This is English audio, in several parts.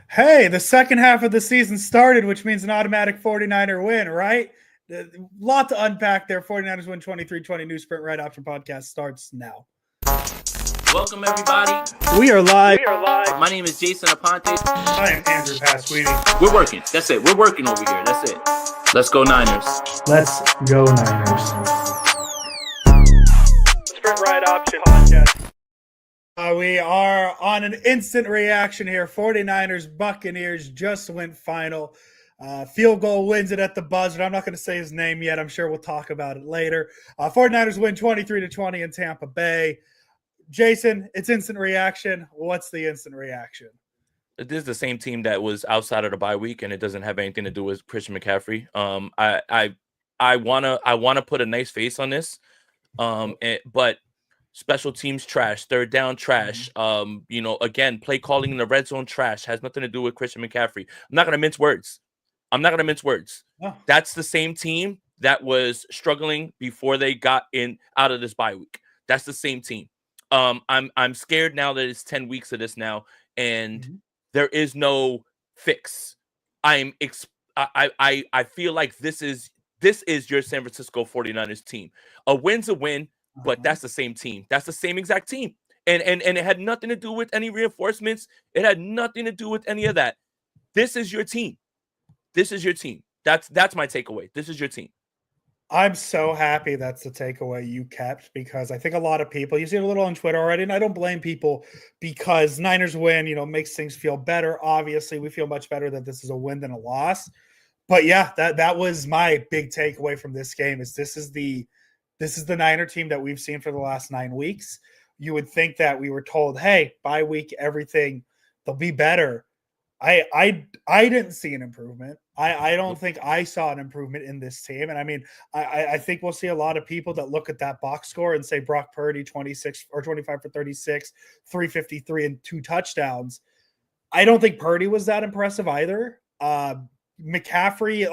Hey, the second half of the season started, which means an automatic 49er win, right? A lot to unpack there. 49ers win 23-20. New Sprint Right Option podcast starts now. Welcome, everybody. We are live. My name is Jason Aponte. I am Andrew Pasquini. We're working. That's it. We're working over here. That's it. Let's go Niners. Let's go Niners. Sprint Right Option podcast. We are on an instant reaction here. 49ers, Buccaneers just went final. Field goal wins it at the buzzer. I'm not going to say his name yet. I'm sure we'll talk about it later. 49ers win 23-20 in Tampa Bay. Jason, it's instant reaction. What's the instant reaction? This is the same team that was outside of the bye week, and it doesn't have anything to do with Christian McCaffrey. I wanna put a nice face on this, but special teams trash, third down trash. Again, play calling in the red zone trash, has nothing to do with Christian McCaffrey. I'm not gonna mince words. Oh. That's the same team that was struggling before they got out of this bye week. That's the same team. I'm scared now that it's 10 weeks of this now, and there is no fix. I feel like this is your San Francisco 49ers team. A win's a win, but that's the same team. That's the same exact team. And it had nothing to do with any reinforcements. It had nothing to do with any of that. This is your team. This is your team. That's my takeaway. This is your team. I'm so happy that's the takeaway you kept, because I think a lot of people, you see it a little on Twitter already, and I don't blame people, because Niners win, makes things feel better. Obviously, we feel much better that this is a win than a loss. But yeah, that was my big takeaway from this game. Is this is the Niner team that we've seen for the last 9 weeks. You would think that we were told, hey, bye week, everything, they'll be better. I didn't see an improvement. I don't think I saw an improvement in this team. And I mean, I think we'll see a lot of people that look at that box score and say Brock Purdy 26 or 25 for 36, 353 and 2 touchdowns. I don't think Purdy was that impressive either. McCaffrey,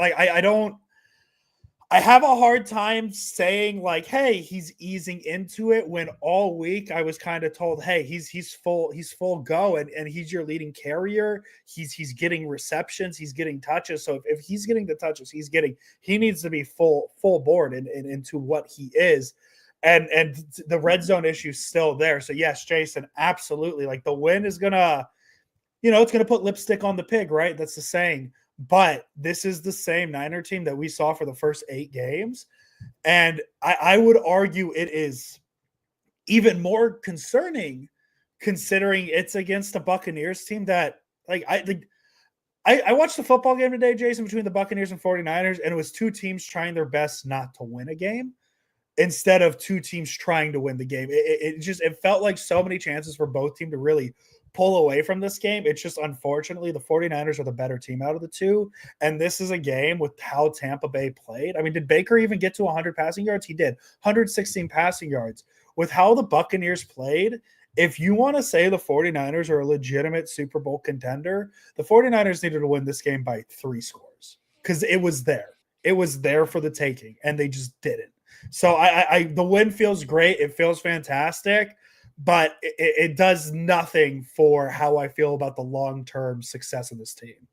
I have a hard time saying like, hey, he's easing into it, when all week I was kind of told, hey, he's full go, and he's your leading carrier. He's getting receptions, he's getting touches. So if he's getting the touches he needs to be full board into what he is. And the red zone issue is still there. So yes, Jason, absolutely. Like, the win is gonna, it's gonna put lipstick on the pig, right? That's the saying. But this is the same Niner team that we saw for the first 8 games. And I would argue it is even more concerning, considering it's against a Buccaneers team that, I watched the football game today, Jason, between the Buccaneers and 49ers, and it was 2 teams trying their best not to win a game instead of 2 teams trying to win the game. It felt like so many chances for both teams to really pull away from this game. It's just, unfortunately, the 49ers are the better team out of the 2. And this is a game with how Tampa Bay played. I mean, did Baker even get to 100 passing yards? He did. 116 passing yards. With how the Buccaneers played, if you want to say the 49ers are a legitimate Super Bowl contender, the 49ers needed to win this game by 3 scores, because it was there. It was there for the taking, and they just didn't. So the win feels great. It feels fantastic. But it does nothing for how I feel about the long-term success of this team.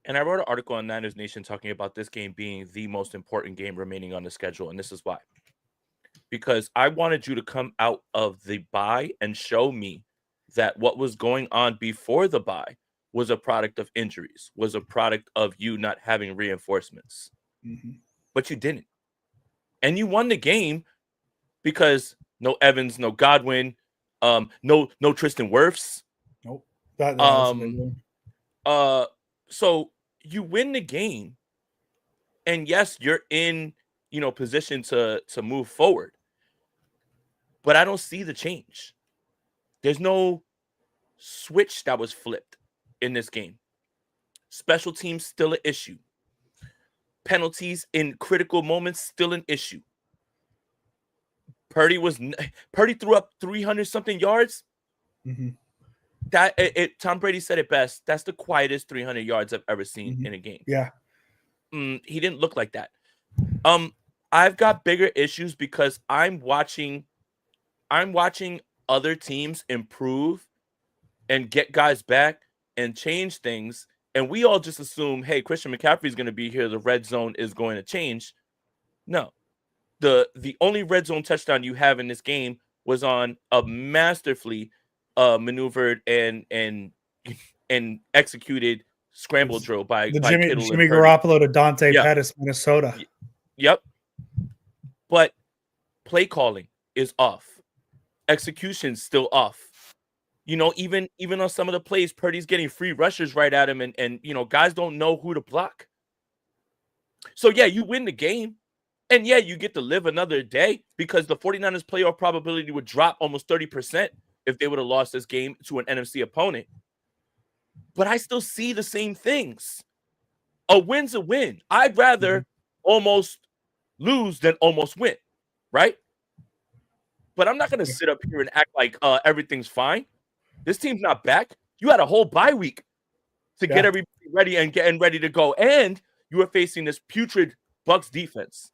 And I wrote an article on Niners Nation talking about this game being the most important game remaining on the schedule. And this is why. Because I wanted you to come out of the bye and show me that what was going on before the bye was a product of injuries, was a product of you not having reinforcements. But you didn't. And you won the game because no Evans, no Godwin, no Tristan Wirfs. Nope. So you win the game, and yes, you're in position to move forward. But I don't see the change. There's no switch that was flipped in this game. Special teams still an issue. Penalties in critical moments still an issue. Purdy threw up 300-something yards. Tom Brady said it best. That's the quietest 300 yards I've ever seen in a game. Yeah. He didn't look like that. I've got bigger issues because I'm watching other teams improve and get guys back and change things, and we all just assume, hey, Christian McCaffrey is going to be here, the red zone is going to change. No. The only red zone touchdown you have in this game was on a masterfully maneuvered and executed scramble drill by Kittle Jimmy and Purdy. Garoppolo to Dante Yeah. Pettis, Minnesota. Yep. But play calling is off. Execution's still off. Even on some of the plays, Purdy's getting free rushes right at him, and guys don't know who to block. So yeah, you win the game. And yeah, you get to live another day, because the 49ers playoff probability would drop almost 30% if they would have lost this game to an NFC opponent. But I still see the same things. A win's a win. I'd rather almost lose than almost win, right? But I'm not going to sit up here and act like everything's fine. This team's not back. You had a whole bye week to get everybody ready and getting ready to go. And you were facing this putrid Bucs defense.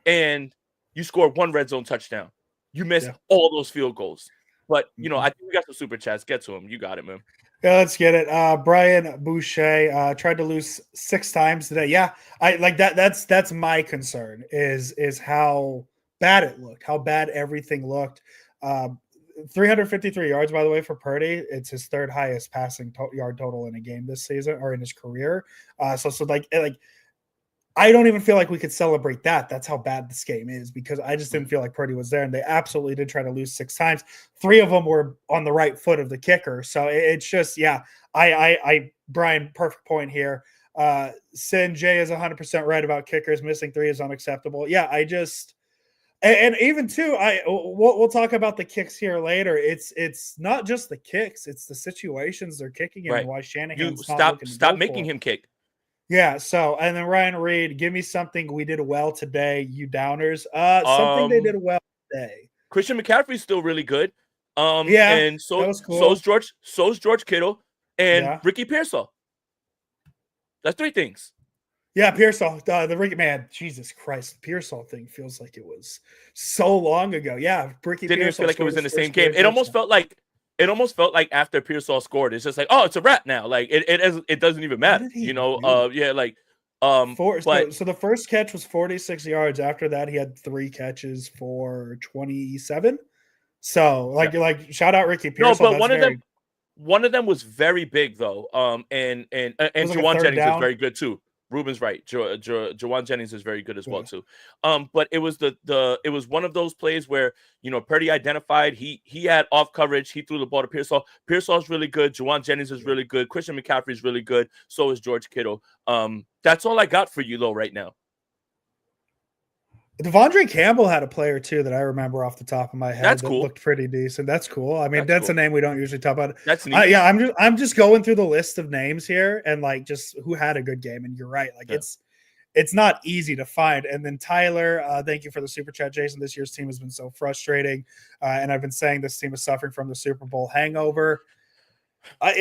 And you scored one red zone touchdown. You missed all those field goals. But, I think we got some super chats. Get to them. You got it, man. Yeah, let's get it. Brian Boucher tried to lose 6 times today. Yeah, I like that. That's my concern is how bad it looked, how bad everything looked. 353 yards, by the way, for Purdy. It's his 3rd highest passing yard total in a game this season or in his career. So I don't even feel like we could celebrate that. That's how bad this game is, because I just didn't feel like Purdy was there, and they absolutely did try to lose 6 times. 3 of them were on the right foot of the kicker. So it's just, Brian, perfect point here. Sin Jay is 100% right about kickers. Missing 3 is unacceptable. Yeah, and even too, we'll talk about the kicks here later. It's not just the kicks; it's the situations they're kicking in, and why Shanahan's stop making him kick. Yeah, so, and then Ryan Reed, give me something we did well today, you downers. Something they did well today. Christian McCaffrey's still really good. And so that was cool. so's George Kittle and Ricky Pearsall. That's 3 things. Yeah, Pearsall, the Ricky, man, Jesus Christ, the Pearsall thing feels like it was so long ago. Yeah, Ricky didn't Pearsall even feel like it was in the same game. It almost felt like after Pearsall scored, it's just like, oh, it's a wrap now. Like it doesn't even matter, So the first catch was 46 yards. After that, he had 3 catches for 27. So shout out Ricky Pearsall. No, but one of them was very big though. And Juwan Jennings is very good too. Ruben's right. Juwan Jennings is very good as well too. But it was it was one of those plays where Purdy identified he had off coverage. He threw the ball to Pearsall. Pearsall's really good. Juwan Jennings is really good. Christian McCaffrey is really good. So is George Kittle. That's all I got for you though right now. Devondre Campbell had a player too that I remember off the top of my head. That's that cool. Looked pretty decent. That's cool. I mean, that's cool. a name we don't usually talk about. That's neat. I'm just going through the list of names here and just who had a good game. And you're right. It's not easy to find. And then Tyler, thank you for the super chat, Jason. This year's team has been so frustrating. And I've been saying this team is suffering from the Super Bowl hangover. I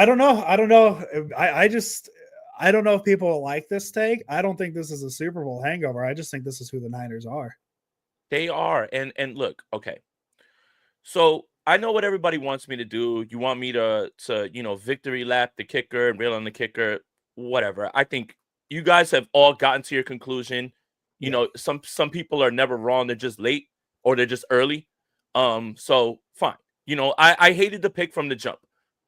don't know. I don't know if people will like this take. I don't think this is a Super Bowl hangover. I just think this is who the Niners are. They are. And look, okay. So I know what everybody wants me to do. You want me to victory lap the kicker and rail on the kicker, whatever. I think you guys have all gotten to your conclusion. Some people are never wrong. They're just late or they're just early. So fine. I hated the pick from the jump.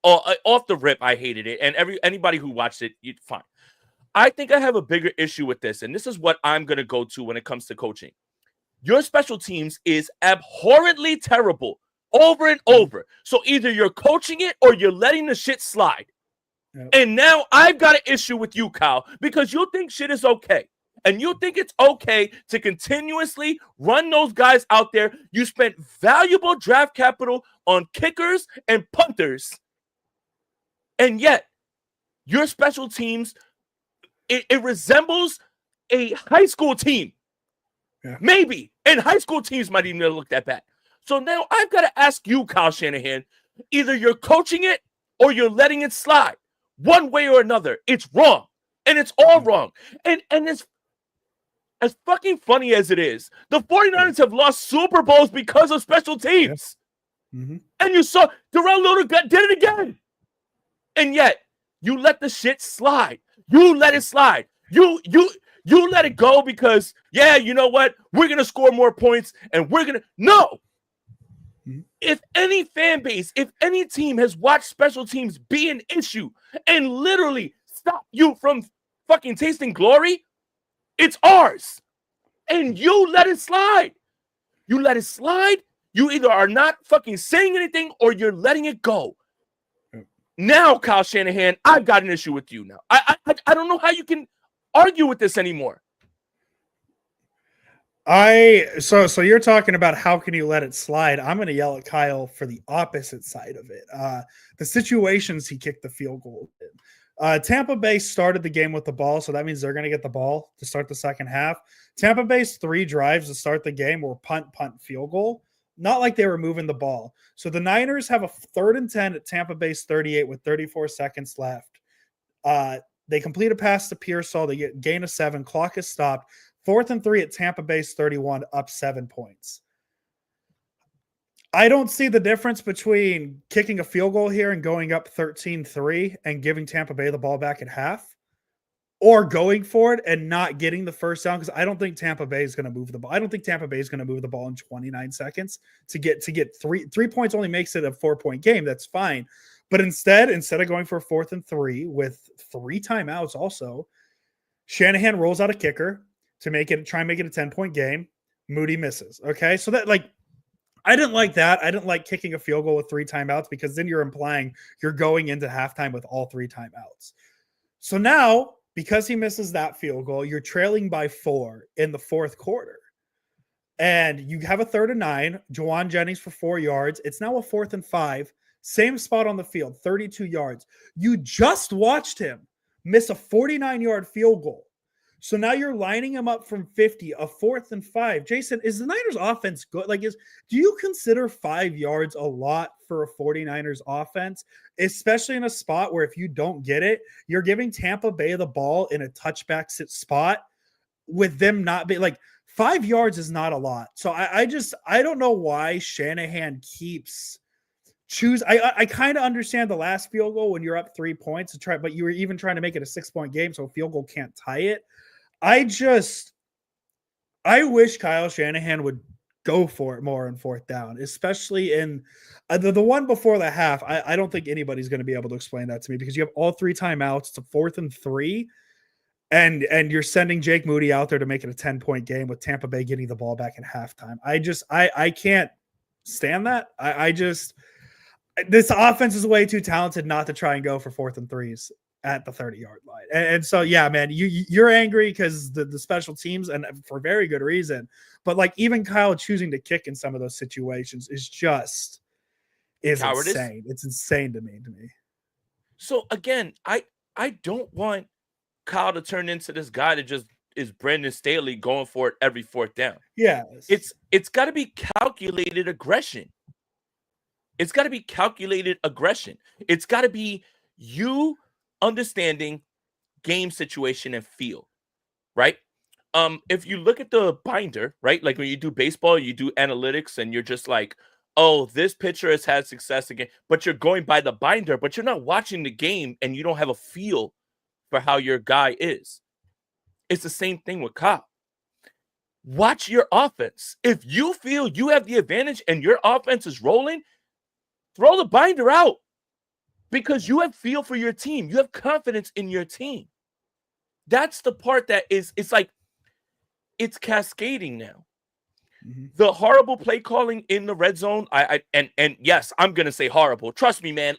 Off the rip, I hated it. And anybody who watched it, fine. I think I have a bigger issue with this. And this is what I'm going to go to when it comes to coaching. Your special teams is abhorrently terrible over and over. So either you're coaching it or you're letting the shit slide. Yep. And now I've got an issue with you, Kyle, because you think shit is okay. And you think it's okay to continuously run those guys out there. You spent valuable draft capital on kickers and punters. And yet, your special teams, it resembles a high school team. Yeah. Maybe. And high school teams might even look that bad. So now I've got to ask you, Kyle Shanahan, either you're coaching it or you're letting it slide. One way or another, it's wrong. And it's all wrong. And it's as fucking funny as it is. The 49ers have lost Super Bowls because of special teams. Yeah. Mm-hmm. And you saw Darrell Luter did it again. And yet you let the shit slide. You let it slide. You let it go because, yeah, you know what? We're going to score more points and we're going to. No. If any fan base, if any team has watched special teams be an issue and literally stop you from fucking tasting glory, it's ours. And you let it slide. You let it slide. You either are not fucking saying anything or you're letting it go. Now, Kyle Shanahan, I've got an issue with you now. I don't know how you can argue with this anymore. So you're talking about how can you let it slide? I'm going to yell at Kyle for the opposite side of it. The situations he kicked the field goal in. Tampa Bay started the game with the ball, so that means they're going to get the ball to start the second half. Tampa Bay's 3 drives to start the game were punt, field goal. Not like they were moving the ball. So the Niners have a 3rd and 10 at Tampa Bay's 38 with 34 seconds left. They complete a pass to Pearsall. They get gain of 7. Clock is stopped. 4th and 3 at Tampa Bay's 31, up 7 points. I don't see the difference between kicking a field goal here and going up 13-3 and giving Tampa Bay the ball back at half, or going for it and not getting the first down, because I don't think Tampa Bay is going to move the ball. I don't think Tampa Bay is going to move the ball in 29 seconds to get 3 points. Only makes it a 4-point game. That's fine. But instead of going for a 4th and 3 with 3 timeouts also, Shanahan rolls out a kicker to try and make it a 10-point game. Moody misses. Okay. So that, like, I didn't like that. I didn't like kicking a field goal with 3 timeouts, because then you're implying you're going into halftime with all 3 timeouts. So now, because he misses that field goal, you're trailing by 4 in the 4th quarter. And you have a 3rd and 9, Juwan Jennings for 4 yards. It's now a 4th and 5, same spot on the field, 32 yards. You just watched him miss a 49-yard field goal. So now you're lining him up from 50, a 4th and 5. Jason, is the Niners offense good? Do you consider 5 yards a lot for a 49ers offense, especially in a spot where if you don't get it, you're giving Tampa Bay the ball in a touchback spot with them not being 5 yards is not a lot. So I don't know why Shanahan keeps I kind of understand the last field goal when you're up 3 points but you were even trying to make it a 6-point game, so a field goal can't tie it. I wish Kyle Shanahan would go for it more in 4th down, especially in the one before the half. I don't think anybody's going to be able to explain that to me, because you have all 3 timeouts. It's a 4th and 3, and you're sending Jake Moody out there to make it a 10-point game with Tampa Bay getting the ball back in halftime. I can't stand that. This offense is way too talented not to try and go for 4th and 3s at the 30-yard line. And so, yeah, man, you're angry because the special teams, and for very good reason. But even Kyle choosing to kick in some of those situations is insane. It's insane to me. So again, I don't want Kyle to turn into this guy that just is Brandon Staley going for it every 4th down. Yeah. It's got to be calculated aggression. It's got to be calculated aggression. It's got to be you understanding game situation and feel, right? If you look at the binder, right? Like when you do baseball, you do analytics and you're just like, oh, this pitcher has had success again, but you're going by the binder, but you're not watching the game and you don't have a feel for how your guy is. It's the same thing with Kyle. Watch your offense. If you feel you have the advantage and your offense is rolling, throw the binder out, because you have feel for your team. You have confidence in your team. That's the part that it's cascading now. Mm-hmm. The horrible play calling in the red zone. And yes, I'm gonna say horrible. Trust me, man.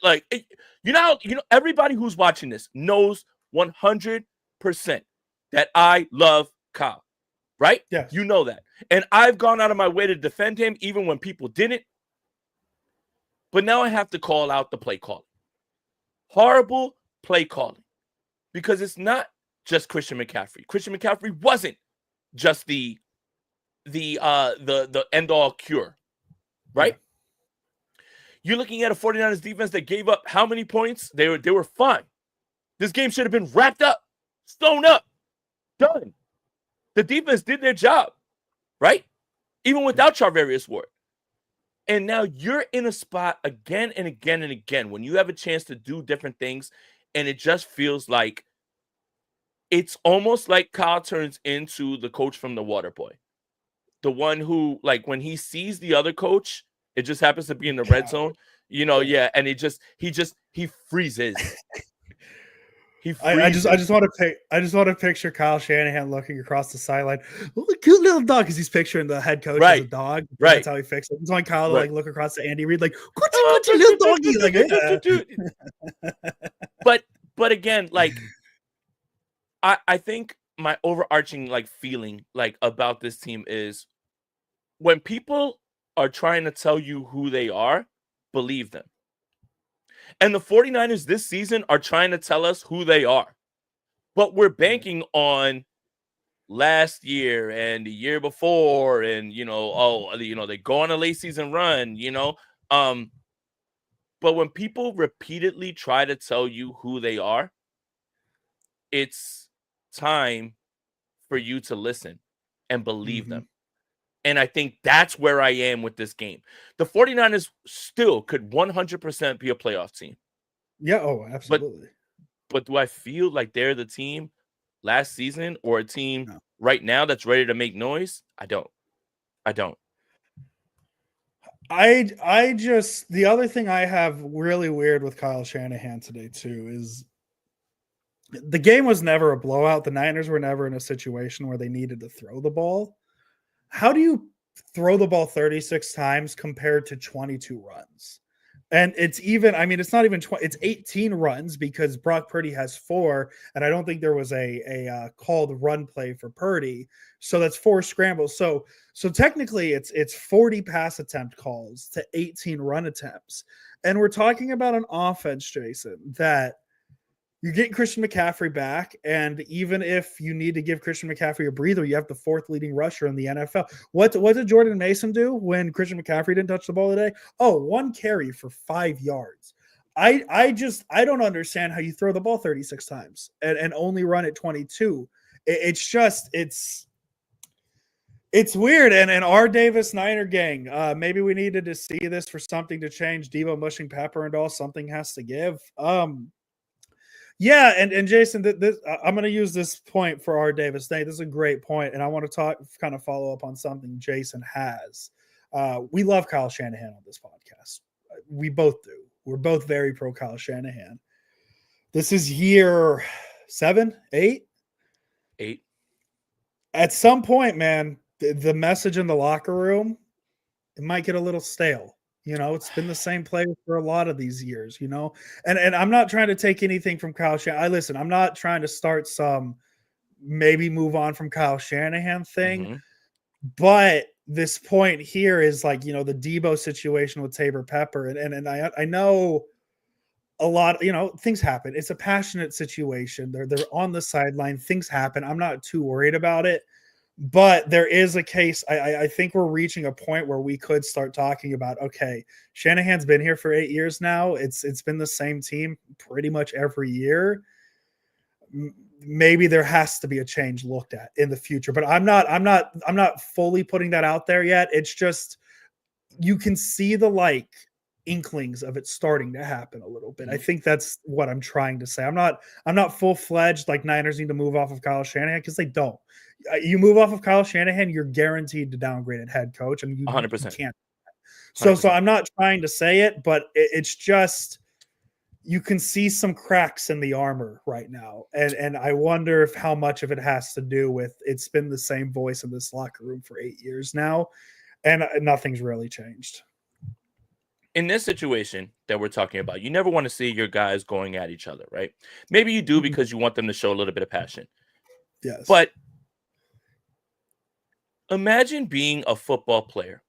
Everybody who's watching this knows 100% that I love Kyle, right? Yeah, you know that, and I've gone out of my way to defend him even when people didn't. But now I have to call out the play calling. Horrible play calling. Because it's not just Christian McCaffrey. Christian McCaffrey wasn't just the end-all cure. Right? Yeah. You're looking at a 49ers defense that gave up how many points? They were fine. This game should have been wrapped up, sewn up, done. The defense did their job. Right? Even without Charvarius Ward. And now you're in a spot again and again and again when you have a chance to do different things, and it just feels like it's almost like Kyle turns into the coach from The Waterboy. The one who, like, when he sees the other coach, it just happens to be in the red zone, Yeah. and he freezes. He I freezes. just want to picture Kyle Shanahan looking across the sideline. Oh, the cute little dog, because he's picturing the head coach as a dog. Right. That's how he fixed it. He's want Kyle to Right. like look across to Andy Reid, like good little doggy, like yeah. But again, like I think my overarching like feeling like about this team is when people are trying to tell you who they are, believe them. And the 49ers this season are trying to tell us who they are. But we're banking on last year and the year before, and they go on a late season run, but when people repeatedly try to tell you who they are, it's time for you to listen and believe them. And I think that's where I am with this game. The 49ers still could 100% be a playoff team. Yeah, oh, absolutely. But do I feel like they're the team last season or a team right now that's ready to make noise? I don't. I just, the other thing I have really weird with Kyle Shanahan today too is the game was never a blowout. The Niners were never in a situation where they needed to throw the ball. How do you throw the ball 36 times compared to 22 runs? And it's even, I mean, it's not even 20, it's 18 runs because Brock Purdy has 4, and I don't think there was a called run play for Purdy. So that's 4 scrambles. So technically it's 40 pass attempt calls to 18 run attempts. And we're talking about an offense, Jason, that you're getting Christian McCaffrey back, and even if you need to give Christian McCaffrey a breather, you have the 4th leading rusher in the NFL. What did Jordan Mason do when Christian McCaffrey didn't touch the ball today? Oh, 1 carry for 5 yards. I don't understand how you throw the ball 36 times and only run at 22. It's weird. And our Davis Niner gang, maybe we needed to see this for something to change. Devo mushing pepper and all, something has to give. Yeah, and Jason, this I'm going to use this point for our Davis thing. This is a great point, and I want to kind of follow up on something Jason has. We love Kyle Shanahan on this podcast. We both do. We're both very pro Kyle Shanahan. This is year 7, 8? 8. At some point, man, the message in the locker room, it might get a little stale. It's been the same player for a lot of these years, and I'm not trying to take anything from Kyle Shanahan. I'm not trying to start some maybe move on from Kyle Shanahan thing, but this point here is like, the Debo situation with Tabor Pepper. And I know a lot, things happen. It's a passionate situation. They're on the sideline. Things happen. I'm not too worried about it. But there is a case. I think we're reaching a point where we could start talking about, okay, Shanahan's been here for 8 years now. It's been the same team pretty much every year. Maybe there has to be a change looked at in the future. But I'm not fully putting that out there yet. It's just you can see the inklings of it starting to happen a little bit. I think that's what I'm trying to say. I'm not full-fledged like Niners need to move off of Kyle Shanahan, because they don't. You move off of Kyle Shanahan, you're guaranteed to downgrade at head coach, and you 100%. can't. So I'm not trying to say it, but it's just you can see some cracks in the armor right now, and I wonder if how much of it has to do with it's been the same voice in this locker room for 8 years now, and nothing's really changed. In this situation that we're talking about, you never want to see your guys going at each other, right? Maybe you do because you want them to show a little bit of passion. Yes. But imagine being a football player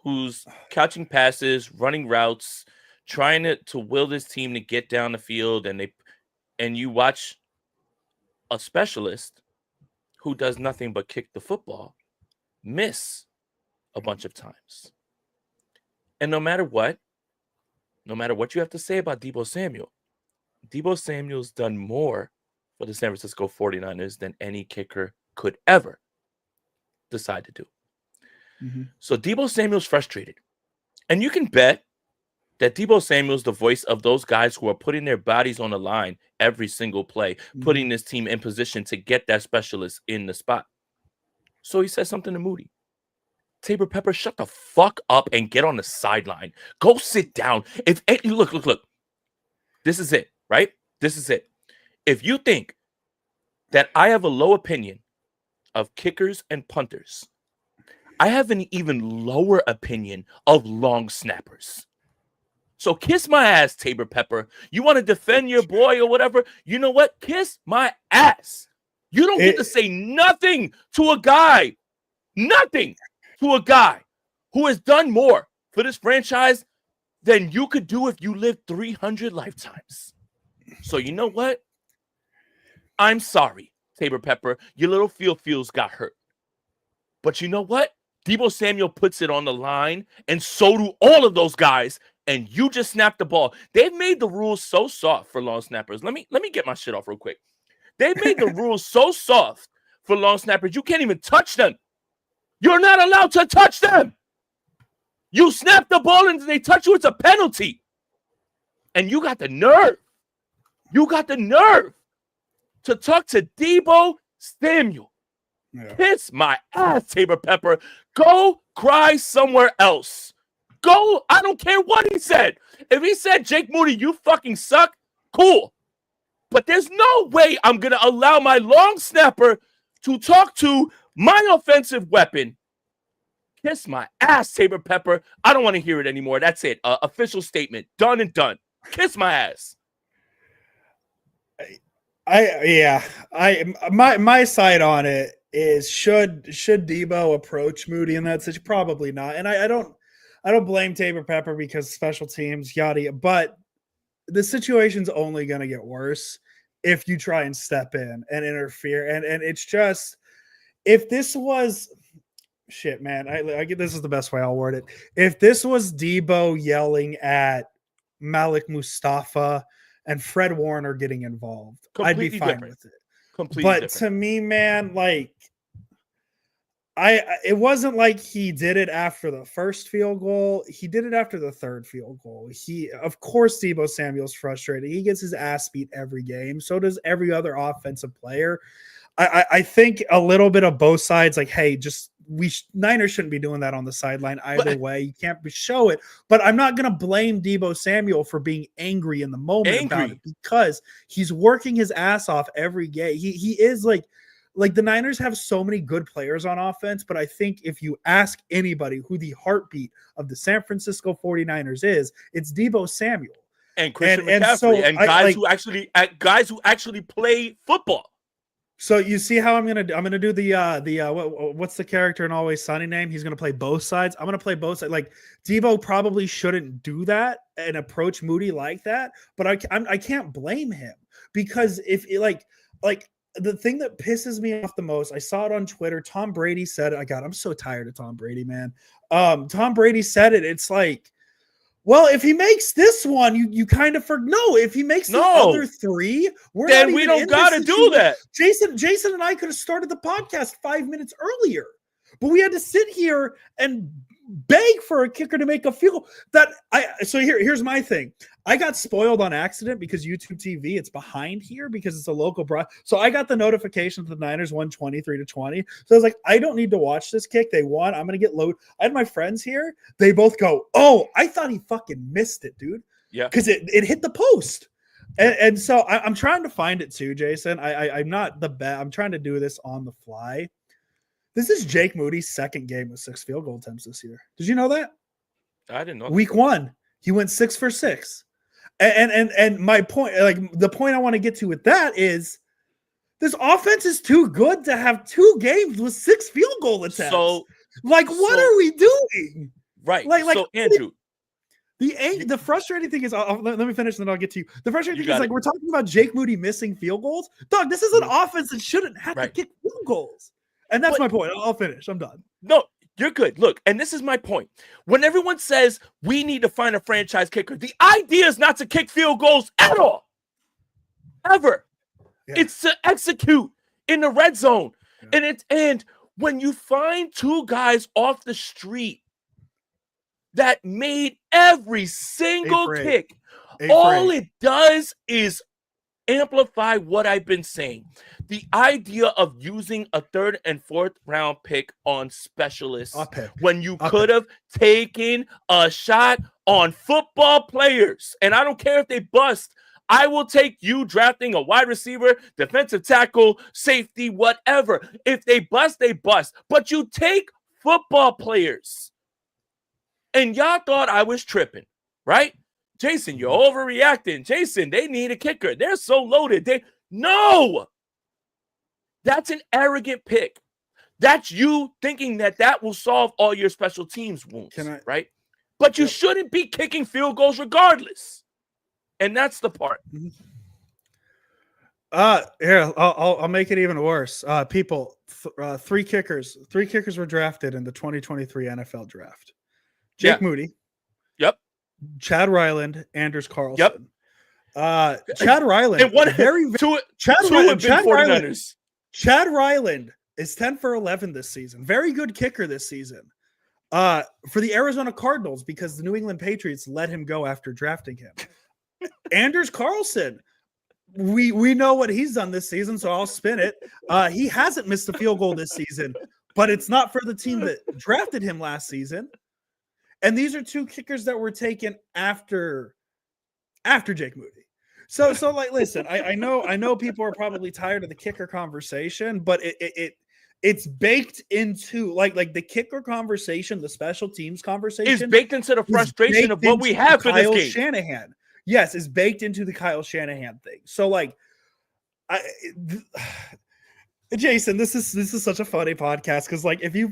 who's catching passes, running routes, trying to will this team to get down the field, and you watch a specialist who does nothing but kick the football miss a bunch of times. And no matter what you have to say about Deebo Samuel's done more for the San Francisco 49ers than any kicker could ever decide to do. So Deebo Samuel's frustrated. And you can bet that Deebo Samuel's the voice of those guys who are putting their bodies on the line every single play, putting this team in position to get that specialist in the spot. So he says something to Moody. Tabor Pepper, shut the fuck up and get on the sideline. Go sit down. Look. This is it, right? This is it. If you think that I have a low opinion of kickers and punters, I have an even lower opinion of long snappers. So kiss my ass, Tabor Pepper. You want to defend your boy or whatever? You know what? Kiss my ass. You don't get to say nothing to a guy. Nothing to a guy who has done more for this franchise than you could do if you lived 300 lifetimes. So you know what? I'm sorry, Tabor Pepper. Your little feels got hurt. But you know what? Deebo Samuel puts it on the line, and so do all of those guys, and you just snapped the ball. They've made the rules so soft for long snappers. Let me get my shit off real quick. They've made the rules so soft for long snappers, you can't even touch them. You're not allowed to touch them. You snap the ball and they touch you, it's a penalty. And you got the nerve. You got the nerve to talk to Deebo Samuel. Yeah. Kiss my ass, Tabor Pepper. Go cry somewhere else. Go. I don't care what he said. If he said, Jake Moody, you fucking suck, cool. But there's no way I'm going to allow my long snapper to talk to my offensive weapon. Kiss my ass, Tabor Pepper. I don't want to hear it anymore. That's it. Official statement. Done and done. Kiss my ass. My side on it is should Deebo approach Moody in that situation? Probably not. And I don't blame Tabor Pepper because special teams, yada, but the situation's only going to get worse if you try and step in and interfere. And it's just, if this was shit, man, I get, this is the best way I'll word it. If this was Deebo yelling at Malik Mustafa and Fred Warner getting involved, completely I'd be fine with it. Completely but different. To me, man, like it wasn't like he did it after the first field goal. He did it after the third field goal. Of course, Deebo Samuel's frustrated. He gets his ass beat every game. So does every other offensive player. I think a little bit of both sides, like, hey, just Niners shouldn't be doing that on the sideline either way. You can't show it. But I'm not going to blame Deebo Samuel for being angry in the moment about it because he's working his ass off every game. He is like the Niners have so many good players on offense, but I think if you ask anybody who the heartbeat of the San Francisco 49ers is, it's Deebo Samuel. And Christian McCaffrey and guys who actually play football. So you see how I'm gonna do the what's the character in Always Sunny name? He's gonna play both sides. I'm gonna play both sides. Like Deebo probably shouldn't do that and approach Moody like that, but I can't blame him because if like the thing that pisses me off the most, I saw it on Twitter. Tom Brady said it. I'm so tired of Tom Brady, man. Tom Brady said it. It's like, well, if he makes this one, you kind of no. If he makes the other three, then we don't got to do that. Jason and I could have started the podcast 5 minutes earlier, but we had to sit here and beg for a kicker to make a field goal. So here's my thing. I got spoiled on accident because YouTube TV, it's behind here because it's a local so I got the notification that the Niners won 23-20. So I was like, I don't need to watch this kick. They won. I'm going to get low. I had my friends here. They both go, oh, I thought he fucking missed it, dude. Yeah. Because it hit the post. And so I'm trying to find it too, Jason. I'm not the best. I'm trying to do this on the fly. This is Jake Moody's second game with 6 field goal attempts this year. Did you know that? I didn't know. Week 1, he went 6 for 6. And my point, like the point I want to get to with that is this offense is too good to have 2 games with 6 field goal attempts. So, what are we doing? Right. So, Andrew. The frustrating thing is, let me finish and then I'll get to you. The frustrating thing is, we're talking about Jake Moody missing field goals. Dog, this is an offense that shouldn't have to kick field goals. And that's my point. I'll finish. I'm done. No, you're good. Look, and this is my point. When everyone says we need to find a franchise kicker, the idea is not to kick field goals at all. Ever. Yeah. It's to execute in the red zone. Yeah. And and when you find 2 guys off the street that made every single 8 for 8. kick. 8 for All 8. it does is amplify what I've been saying. The idea of using a 3rd and 4th round pick on specialists when you could have taken a shot on football players. And I don't care if they bust. I will take you drafting a wide receiver, defensive tackle, safety, whatever. If they bust, they bust. But you take football players. And y'all thought I was tripping, right? Jason, you're overreacting. Jason, they need a kicker. They're so loaded. No! That's an arrogant pick. That's you thinking that will solve all your special teams wounds, right? But you shouldn't be kicking field goals regardless. And that's the part. Here, I'll make it even worse. People, 3 kickers were drafted in the 2023 NFL draft. Jake Moody. Yep. Chad Ryland, Anders Carlson. Yep. Chad Ryland. And Chad Ryland is 10 for 11 this season. Very good kicker this season. For the Arizona Cardinals, because the New England Patriots let him go after drafting him. Anders Carlson. We know what he's done this season, so I'll spin it. He hasn't missed a field goal this season, but it's not for the team that drafted him last season. And these are 2 kickers that were taken after Jake Moody. So like, listen, I know people are probably tired of the kicker conversation, but it's baked into like the kicker conversation, the special teams conversation is baked into the frustration of what we have for this game. Shanahan, yes, is baked into the Kyle Shanahan thing. So like, Jason, this is such a funny podcast because like if you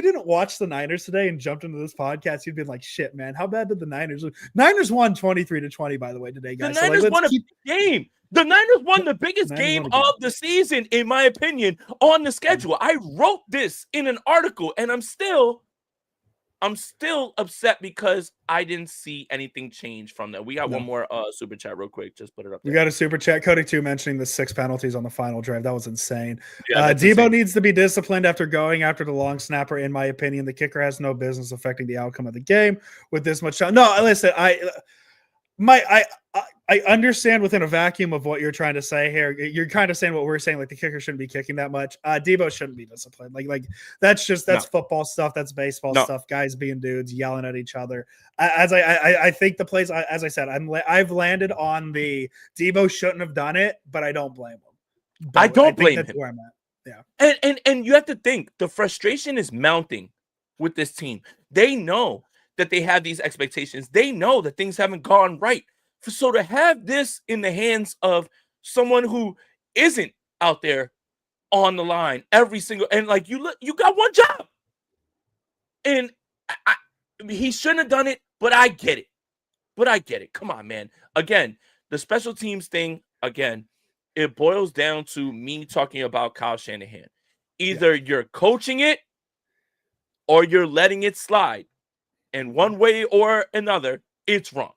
didn't watch the Niners today and jumped into this podcast, you'd be like, shit, man, how bad did the Niners lose? Niners won 23-20, by the way, today, guys. The Niners won a game. The Niners won the biggest game of the season, in my opinion, on the schedule. I wrote this in an article, and I'm still upset because I didn't see anything change from that. We got one more super chat real quick. Just put it up there. We got a super chat. Cody 2 mentioning the 6 penalties on the final drive. That was insane. Yeah, Debo needs to be disciplined after going after the long snapper, in my opinion. The kicker has no business affecting the outcome of the game with this much time. No, listen, I understand within a vacuum of what you're trying to say here. You're kind of saying what we're saying, like the kicker shouldn't be kicking that much. Debo shouldn't be disciplined. Like that's football stuff. That's baseball stuff. Guys being dudes, yelling at each other. I think the plays, as I said, I've landed on the Debo shouldn't have done it, but I don't blame him. I don't blame him. That's where I'm at. Yeah. And you have to think the frustration is mounting with this team. They know that they have these expectations. They know that things haven't gone right. So to have this in the hands of someone who isn't out there on the line every single, and like you got one job, and he shouldn't have done it, but I get it. Come on, man. Again, the special teams thing, again, it boils down to me talking about Kyle Shanahan. Either you're coaching it or you're letting it slide. And one way or another, it's wrong.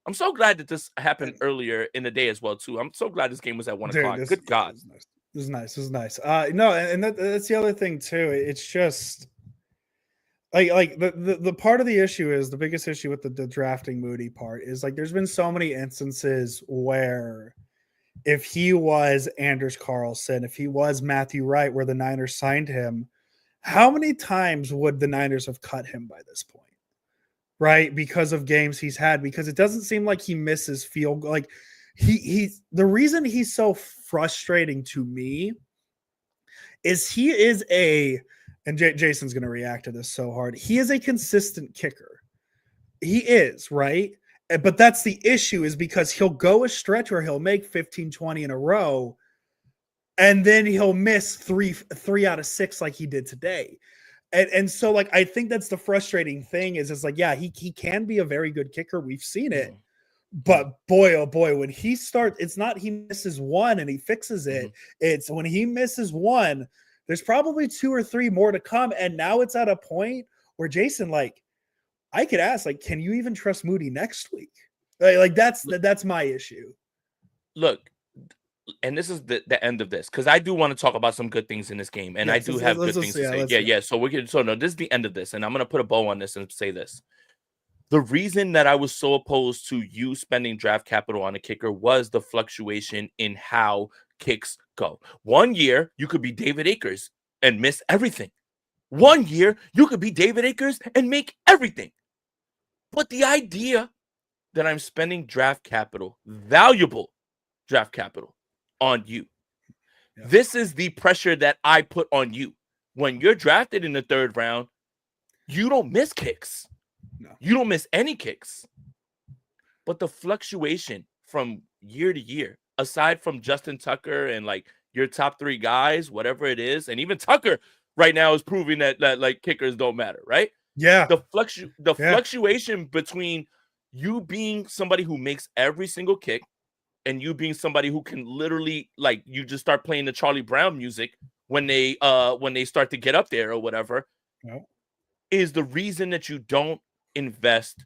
I'm so glad that this happened earlier in the day as well, too. I'm so glad this game was at 1 o'clock. Good God. This is nice. No, and that's the other thing, too. It's just like the part of the issue is the biggest issue with the drafting Moody part is like there's been so many instances where if he was Anders Carlson, if he was Matthew Wright, where the Niners signed him, how many times would the Niners have cut him by this point? Right, because of games he's had, because it doesn't seem like he misses field goal. Like he's the reason he's so frustrating to me is he is and Jason's going to react to this so hard. He is a consistent kicker. He is, right? But that's the issue, is because he'll go a stretch where he'll make 15, 20 in a row, and then he'll miss three out of 6 like he did today. And so, like, I think that's the frustrating thing is it's like, yeah, he can be a very good kicker. We've seen it. But boy, oh boy, when he starts, it's not he misses one and he fixes it. It's when he misses one, there's probably 2 or 3 more to come. And now it's at a point where, Jason, like, I could ask, like, can you even trust Moody next week? Like that's my issue. Look, and this is the end of this, because I do want to talk about some good things in this game, and I Yes, do have let's good just, things to yeah, say. let's Yeah, go. yeah. So this is the end of this, and I'm gonna put a bow on this and say this. The reason that I was so opposed to you spending draft capital on a kicker was the fluctuation in how kicks go. 1 year you could be David Akers and miss everything. 1 year you could be David Akers and make everything. But the idea that I'm spending draft capital, valuable draft capital, on you. Yeah. This is the pressure that I put on you. When you're drafted in the 3rd round, you don't miss kicks. No. You don't miss any kicks. But the fluctuation from year to year, aside from Justin Tucker and like your top 3 guys, whatever it is, and even Tucker right now is proving that like kickers don't matter, right? Yeah. The fluctuation between you being somebody who makes every single kick and you being somebody who can literally, like, you just start playing the Charlie Brown music when they start to get up there or whatever, No. is the reason that you don't invest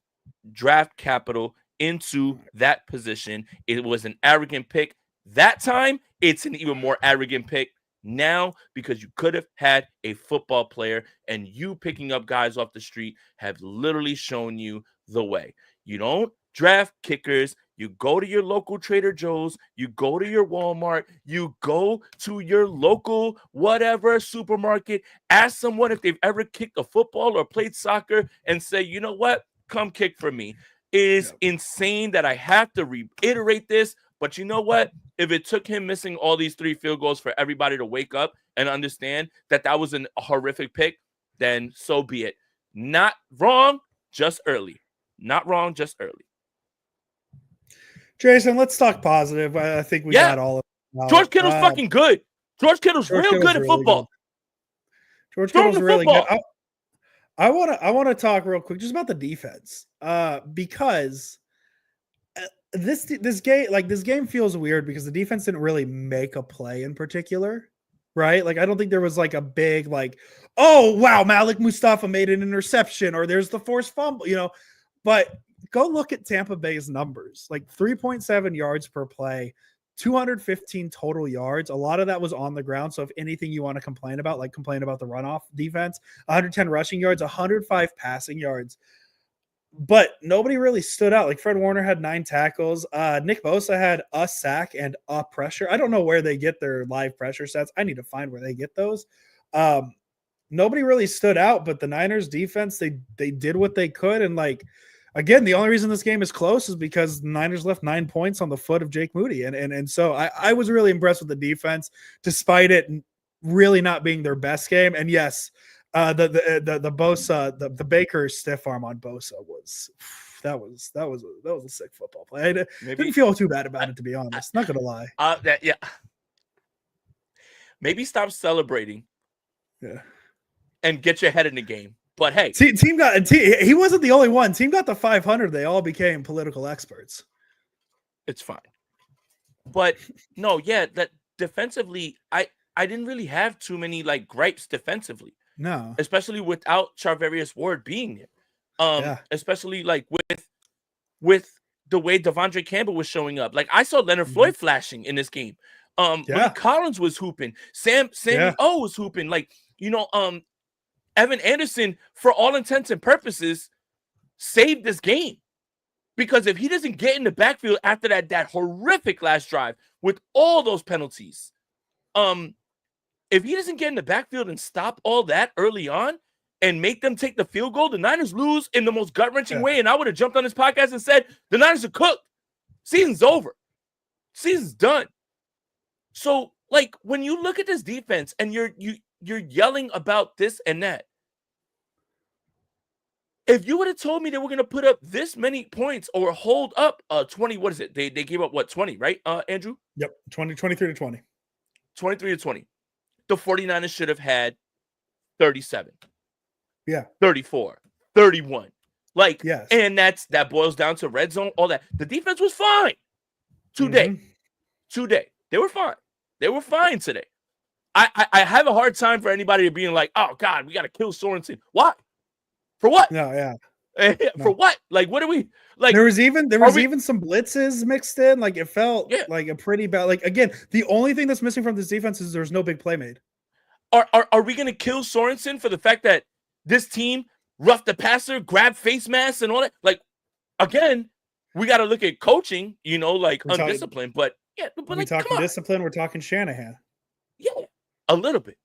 draft capital into that position. It was an arrogant pick that time. It's an even more arrogant pick now, because you could have had a football player, and you picking up guys off the street have literally shown you the way. You don't draft kickers. You go to your local Trader Joe's, you go to your Walmart, you go to your local whatever supermarket, ask someone if they've ever kicked a football or played soccer, and say, you know what, come kick for me. It is insane that I have to reiterate this, but you know what? If it took him missing all these 3 field goals for everybody to wake up and understand that that was a horrific pick, then so be it. Not wrong, just early. Not wrong, just early. Jason, let's talk positive. I think we got all of it. George Kittle's fucking good. George Kittle's real good at football. George Kittle's really good. I want to talk real quick just about the defense, because this game feels weird because the defense didn't really make a play in particular, right? Like, I don't think there was like a big like, oh wow, Malik Mustafa made an interception, or there's the forced fumble, but go look at Tampa Bay's numbers, like 3.7 yards per play, 215 total yards. A lot of that was on the ground. So if anything you want to complain about, like complain about the runoff defense, 110 rushing yards, 105 passing yards. But nobody really stood out. Like Fred Warner had 9 tackles. Nick Bosa had a sack and a pressure. I don't know where they get their live pressure sets. I need to find where they get those. Nobody really stood out, but the Niners defense, they did what they could. And like, again, the only reason this game is close is because the Niners left 9 points on the foot of Jake Moody. And so I was really impressed with the defense, despite it really not being their best game. And yes, the Bosa, the Baker stiff arm on Bosa was a sick football play. I didn't feel too bad about it, to be honest. Not gonna lie. Maybe stop celebrating. Yeah. And get your head in the game. But hey, he wasn't the only one. Team got the 500. They all became political experts. It's fine. But no, yeah, that defensively, I didn't really have too many like gripes defensively. No, especially without Charvarius Ward being there. Especially like with the way Devondre Campbell was showing up. Like, I saw Leonard Floyd flashing in this game. Malik Collins was hooping. Sammy O was hooping. Like, Evan Anderson, for all intents and purposes, saved this game. Because if he doesn't get in the backfield after that horrific last drive with all those penalties, if he doesn't get in the backfield and stop all that early on and make them take the field goal, the Niners lose in the most gut-wrenching way. And I would have jumped on this podcast and said, the Niners are cooked. Season's over. Season's done. So, like, when you look at this defense and you're yelling about this and that, if you would have told me they were going to put up this many points or hold up 20, what is it? They gave up, 20, right, Andrew? Yep, 23 to 20. 23 to 20. The 49ers should have had 37. Yeah. 34. 31. Like, yes. And that boils down to red zone, all that. The defense was fine today. Today. They were fine. They were fine today. I have a hard time for anybody being like, oh, God, we got to kill Sorensen. Why? For what? No, yeah. For what? Like, what are we like? There was even we- even some blitzes mixed in. Like it felt Yeah. like a pretty bad. Like again, the only thing that's missing from this defense is there's no big play made. Are we gonna kill Sorensen for the fact that this team roughed the passer, grabbed face masks, and all that? Like, again, we got to look at coaching. Like We're talking- undisciplined, but yeah, but When like, we talking come on. discipline, we're talking Shanahan. Yeah, a little bit,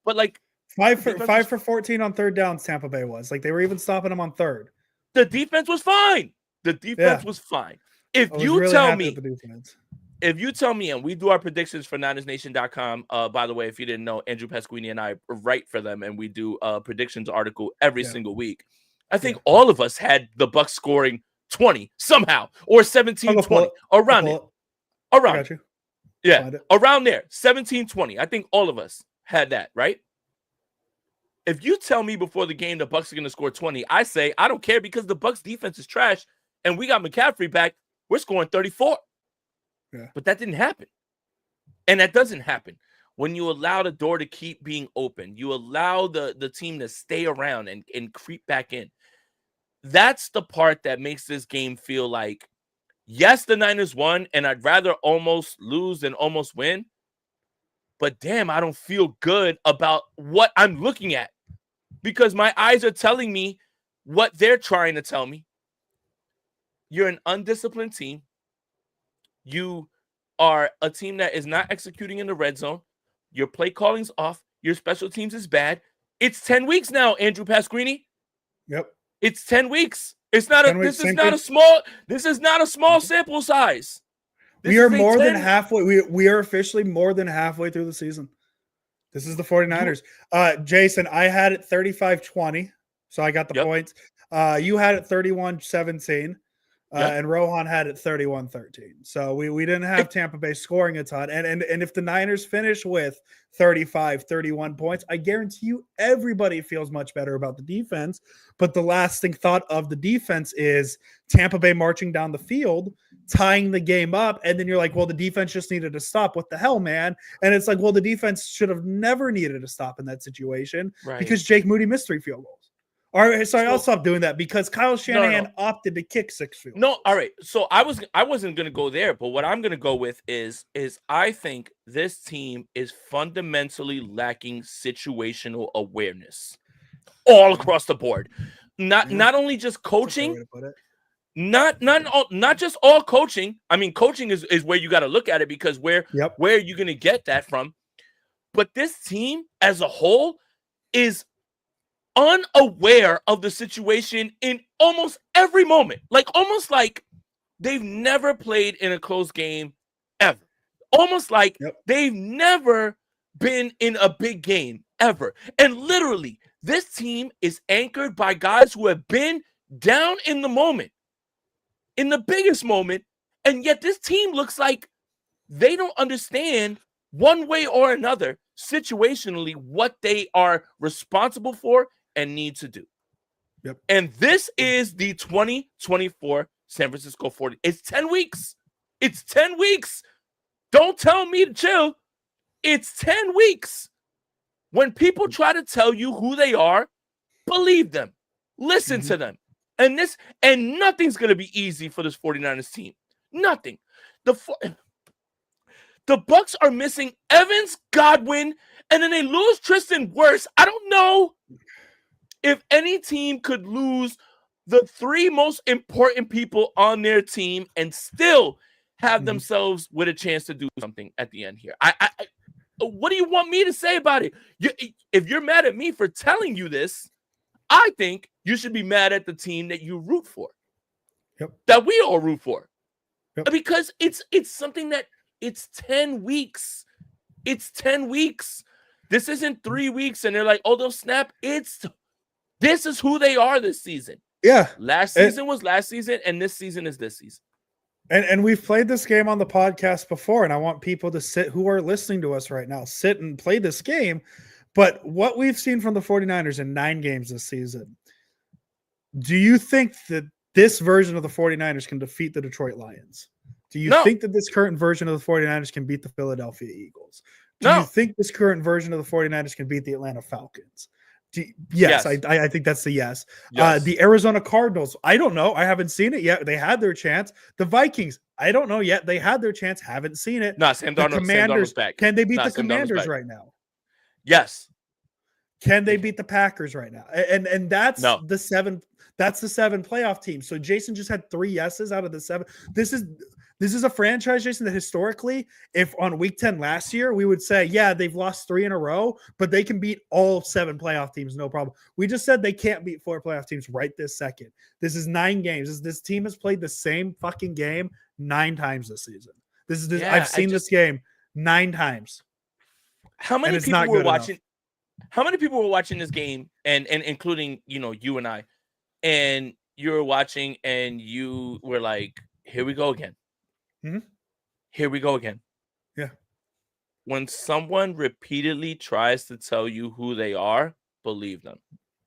but like 5 for 14 on third downs. Tampa Bay was like they were even stopping him on third. the defense was fine. The defense was fine. If I was you really tell happy me, with the defense. if you tell me, and we do our predictions for NinersNation.com. By the way, if you didn't know, Andrew Pasquini and I write for them, and we do a predictions article every single week. I think all of us had the Bucks scoring 20 somehow, or 17-20, around it. Around. I got you. Yeah, around there, 17-20. I think all of us had that, right? If you tell me before the game the Bucks are going to score 20, I say I don't care because the Bucks defense is trash, and we got McCaffrey back. We're scoring 34. Yeah. But that didn't happen. And that doesn't happen. When you allow the door to keep being open, you allow the team to stay around and creep back in. That's the part that makes this game feel like, yes, the Niners won, and I'd rather almost lose than almost win. But damn, I don't feel good about what I'm looking at because my eyes are telling me what they're trying to tell me. You're an undisciplined team. You are a team that is not executing in the red zone. Your play calling's off. Your special teams is bad. It's 10 weeks now, Andrew Pasquini. Yep. It's 10 weeks. It's not a weeks, this is not a small sample size. We are more than halfway. We are officially more than halfway through the season. This is the 49ers. Jason, I had it 35-20, so I got the points. You had it 31-17. And Rohan had it 31-13. So we didn't have Tampa Bay scoring a ton. And if the Niners finish with 35, 31 points, I guarantee you everybody feels much better about the defense. But the lasting thought of the defense is Tampa Bay marching down the field, tying the game up. And then you're like, well, the defense just needed to stop. What the hell, man? And it's like, well, the defense should have never needed to stop in that situation because Jake Moody missed 3 field goals. All right, sorry, I'll stop doing that because Kyle Shanahan opted to kick 6 field goals. No, all right. So I wasn't going to go there, but what I'm going to go with is I think this team is fundamentally lacking situational awareness all across the board. Not only just coaching, not just all coaching. I mean, coaching is where you got to look at it because where are you going to get that from? But this team as a whole is unaware of the situation in almost every moment, almost like they've never played in a close game ever, almost like they've never been in a big game ever. And literally, this team is anchored by guys who have been down in the moment, in the biggest moment, and yet this team looks like they don't understand one way or another situationally what they are responsible for and need to do. And this is the 2024 San Francisco 40. It's 10 weeks. It's 10 weeks. Don't tell me to chill. It's 10 weeks. When people try to tell you who they are, believe them. Listen to them. And nothing's going to be easy for this 49ers team. Nothing. The Bucks are missing Evans, Godwin, and then they lose Tristan Wirfs. I don't know if any team could lose the 3 most important people on their team and still have themselves with a chance to do something at the end here. What do you want me to say about it? If you're mad at me for telling you this, I think you should be mad at the team that you root for, that we all root for, because it's something that it's 10 weeks. It's 10 weeks. This isn't 3 weeks and they're like, oh, they'll snap. This is who they are this season. Yeah. Last season was last season, and this season is this season. And we've played this game on the podcast before, and I want people to sit who are listening to us right now, sit and play this game. But what we've seen from the 49ers in 9 games this season, do you think that this version of the 49ers can defeat the Detroit Lions? Do you think that this current version of the 49ers can beat the Philadelphia Eagles? Do you think this current version of the 49ers can beat the Atlanta Falcons? Yes, Yes. I think that's the yes. Yes. The Arizona Cardinals, I don't know. I haven't seen it yet. They had their chance. The Vikings, I don't know yet. They had their chance. Haven't seen it. Nah, The Sam Darnold's Commanders, back. can they beat Nah, the Sam Darnold's Commanders back. right now? Yes. Can they beat the Packers right now? And that's No. the 7. That's the 7 playoff team. So Jason just had 3 yeses out of the 7. This is a franchise, Jason, that historically, if on week 10 last year, we would say, yeah, they've lost 3 in a row, but they can beat all 7 playoff teams, no problem. We just said they can't beat 4 playoff teams right this second. This is 9 games. This team has played the same fucking game 9 times this season. I've seen this game 9 times. How many it's people not were good watching? enough. How many people were watching this game, and including you and I, and you were watching, and you were like, "Here we go again. Mhm. Here we go again." Yeah. When someone repeatedly tries to tell you who they are, believe them.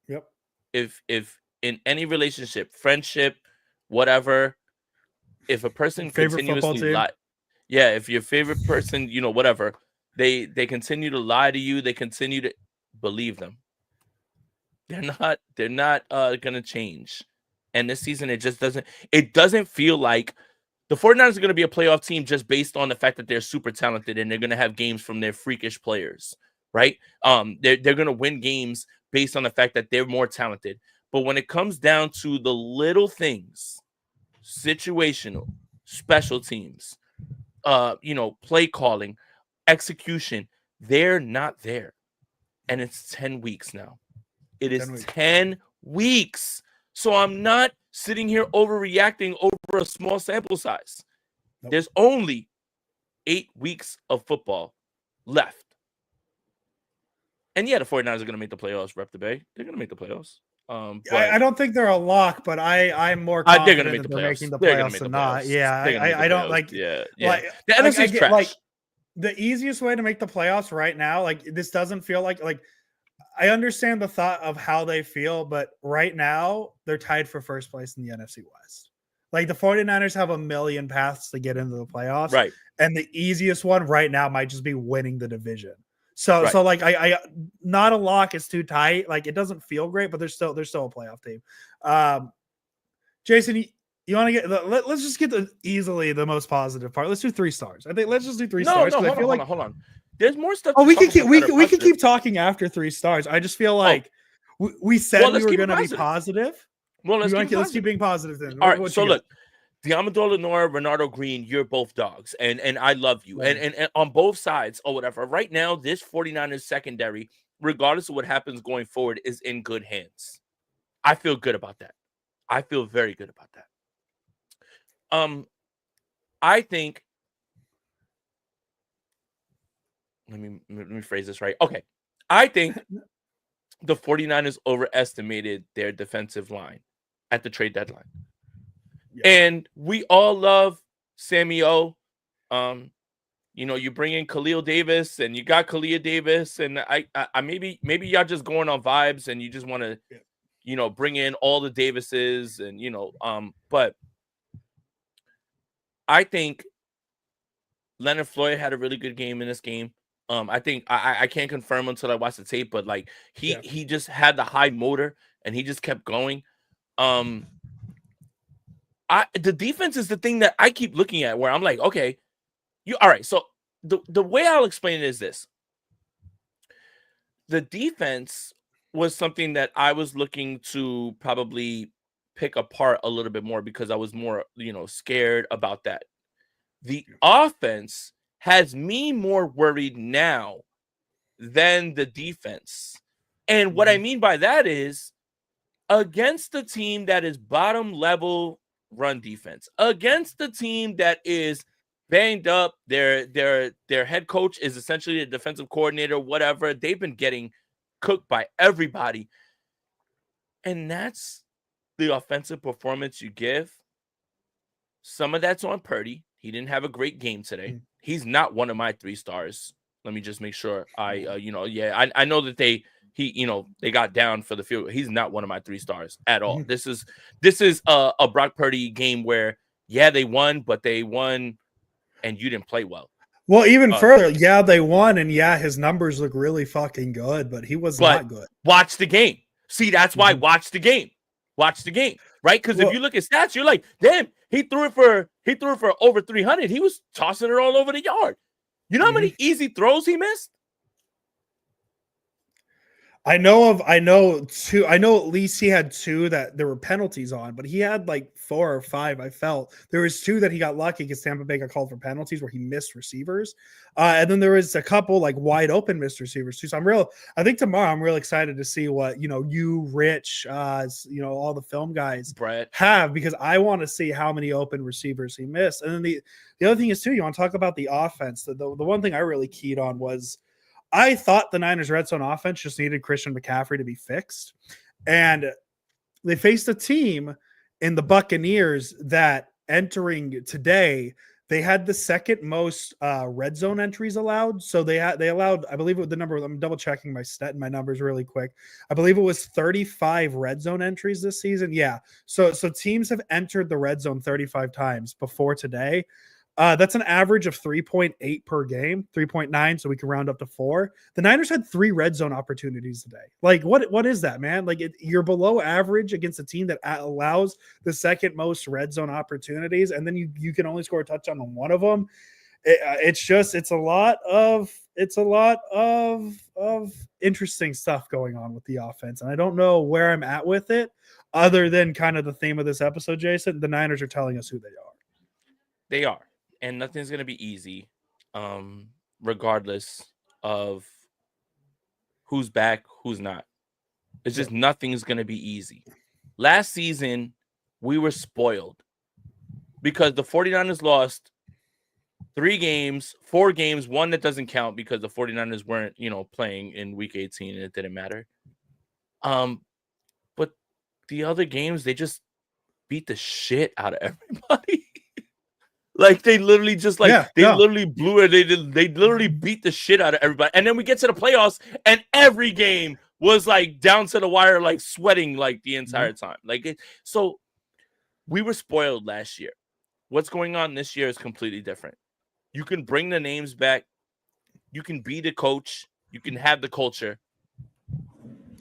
Yep. If in any relationship, friendship, whatever, if a person Favorite football continuously team? if your favorite person, whatever, they continue to lie to you, they continue to believe them. They're not gonna change. And this season it doesn't feel like the 49ers are going to be a playoff team just based on the fact that they're super talented and they're going to have games from their freakish players, right? They're going to win games based on the fact that they're more talented. But when it comes down to the little things, situational, special teams, play calling, execution, they're not there. And it's 10 weeks now. It is 10 weeks. So I'm not sitting here overreacting over a small sample size. Nope. There's only 8 weeks of football left. And yeah, the 49ers are going to make the playoffs, Rep the Bay. They're going to make the playoffs. But I don't think they're a lock, but I'm more confident they're going to make that the they're playoffs. making the They're playoffs than not. Yeah, I don't like. Yeah. Like, the NFC's trash. Like the easiest way to make the playoffs right now, like this doesn't feel like I understand the thought of how they feel, but right now they're tied for first place in the NFC West. Like the 49ers have a million paths to get into the playoffs. Right. And the easiest one right now might just be winning the division. So like I not a lock, it's too tight. Like it doesn't feel great, but they're still a playoff team. Jason, you want to get let's just get easily the most positive part. Let's do 3 stars. I think let's just do 3 stars. No, hold on. There's more stuff. Oh, we can keep talking after 3 stars. I just feel like we said we were going to be positive. Well, let's keep being positive then. All right. So look, Diamandola Nora, Renardo Green, you're both dogs, and I love you. Right. And on both sides or whatever. Right now, this 49ers secondary, regardless of what happens going forward, is in good hands. I feel good about that. I feel very good about that. I think. Let me phrase this right. Okay. I think the 49ers overestimated their defensive line at the trade deadline. Yeah. And we all love Sammy O. You bring in Khalil Davis and you got Kalia Davis, and I maybe y'all just going on vibes and you just want to, bring in all the Davises and but I think Leonard Floyd had a really good game in this game. I think I can't confirm until I watch the tape, but like he just had the high motor and he just kept going. The defense is the thing that I keep looking at where I'm like, okay, all right. So the way I'll explain it is this. The defense was something that I was looking to probably pick apart a little bit more because I was more, scared about that. The offense has me more worried now than the defense. And what I mean by that is against the team that is bottom level run defense, against the team that is banged up, their head coach is essentially a defensive coordinator, whatever. They've been getting cooked by everybody. And that's the offensive performance you give. Some of that's on Purdy. He didn't have a great game today. He's not one of my 3 stars. Let me just make sure I know that they got down for the field. He's not one of my 3 stars at all. This is a Brock Purdy game where they won, but they won and you didn't play well. Well, even further, yeah, they won, and yeah, his numbers look really fucking good, but he was But not good. watch the game. See, that's why watch the game. Watch the game, right? Because if Well, you look at stats, you're like, damn, he threw it for over 300. He was tossing it all over the yard. You know how many easy throws he missed? I know at least he had two that there were penalties on, but he had like 4 or 5. I felt there was 2 that he got lucky because Tampa Bay got called for penalties where he missed receivers, and then there was a couple like wide open missed receivers too. So I think tomorrow I'm real excited to see what you, Rich, all the film guys Brett have, because I want to see how many open receivers he missed. And then the other thing is too, you want to talk about the offense. The one thing I really keyed on was, I thought the Niners red zone offense just needed Christian McCaffrey to be fixed. And they faced a team in the Buccaneers that entering today, they had the second most red zone entries allowed. So they allowed, I believe the number, I'm double checking my numbers really quick. I believe it was 35 red zone entries this season. Yeah. So teams have entered the red zone 35 times before today. That's an average of 3.8 per game, 3.9. So we can round up to 4. The Niners had 3 red zone opportunities today. Like, what is that, man? Like, you're below average against a team that allows the second most red zone opportunities, and then you can only score a touchdown on one of them. It's a lot of interesting stuff going on with the offense, and I don't know where I'm at with it, other than kind of the theme of this episode, Jason. The Niners are telling us who they are. They are. And nothing's going to be easy, regardless of who's back, who's not. It's just nothing's going to be easy. Last season, we were spoiled because the 49ers lost 3 games, 4 games, 1 that doesn't count because the 49ers weren't, playing in week 18 and it didn't matter. But the other games, they just beat the shit out of everybody. Like they literally literally blew it. They literally beat the shit out of everybody. And then we get to the playoffs and every game was like down to the wire, like sweating like the entire time. So we were spoiled last year. What's going on this year is completely different. You can bring the names back. You can be the coach. You can have the culture.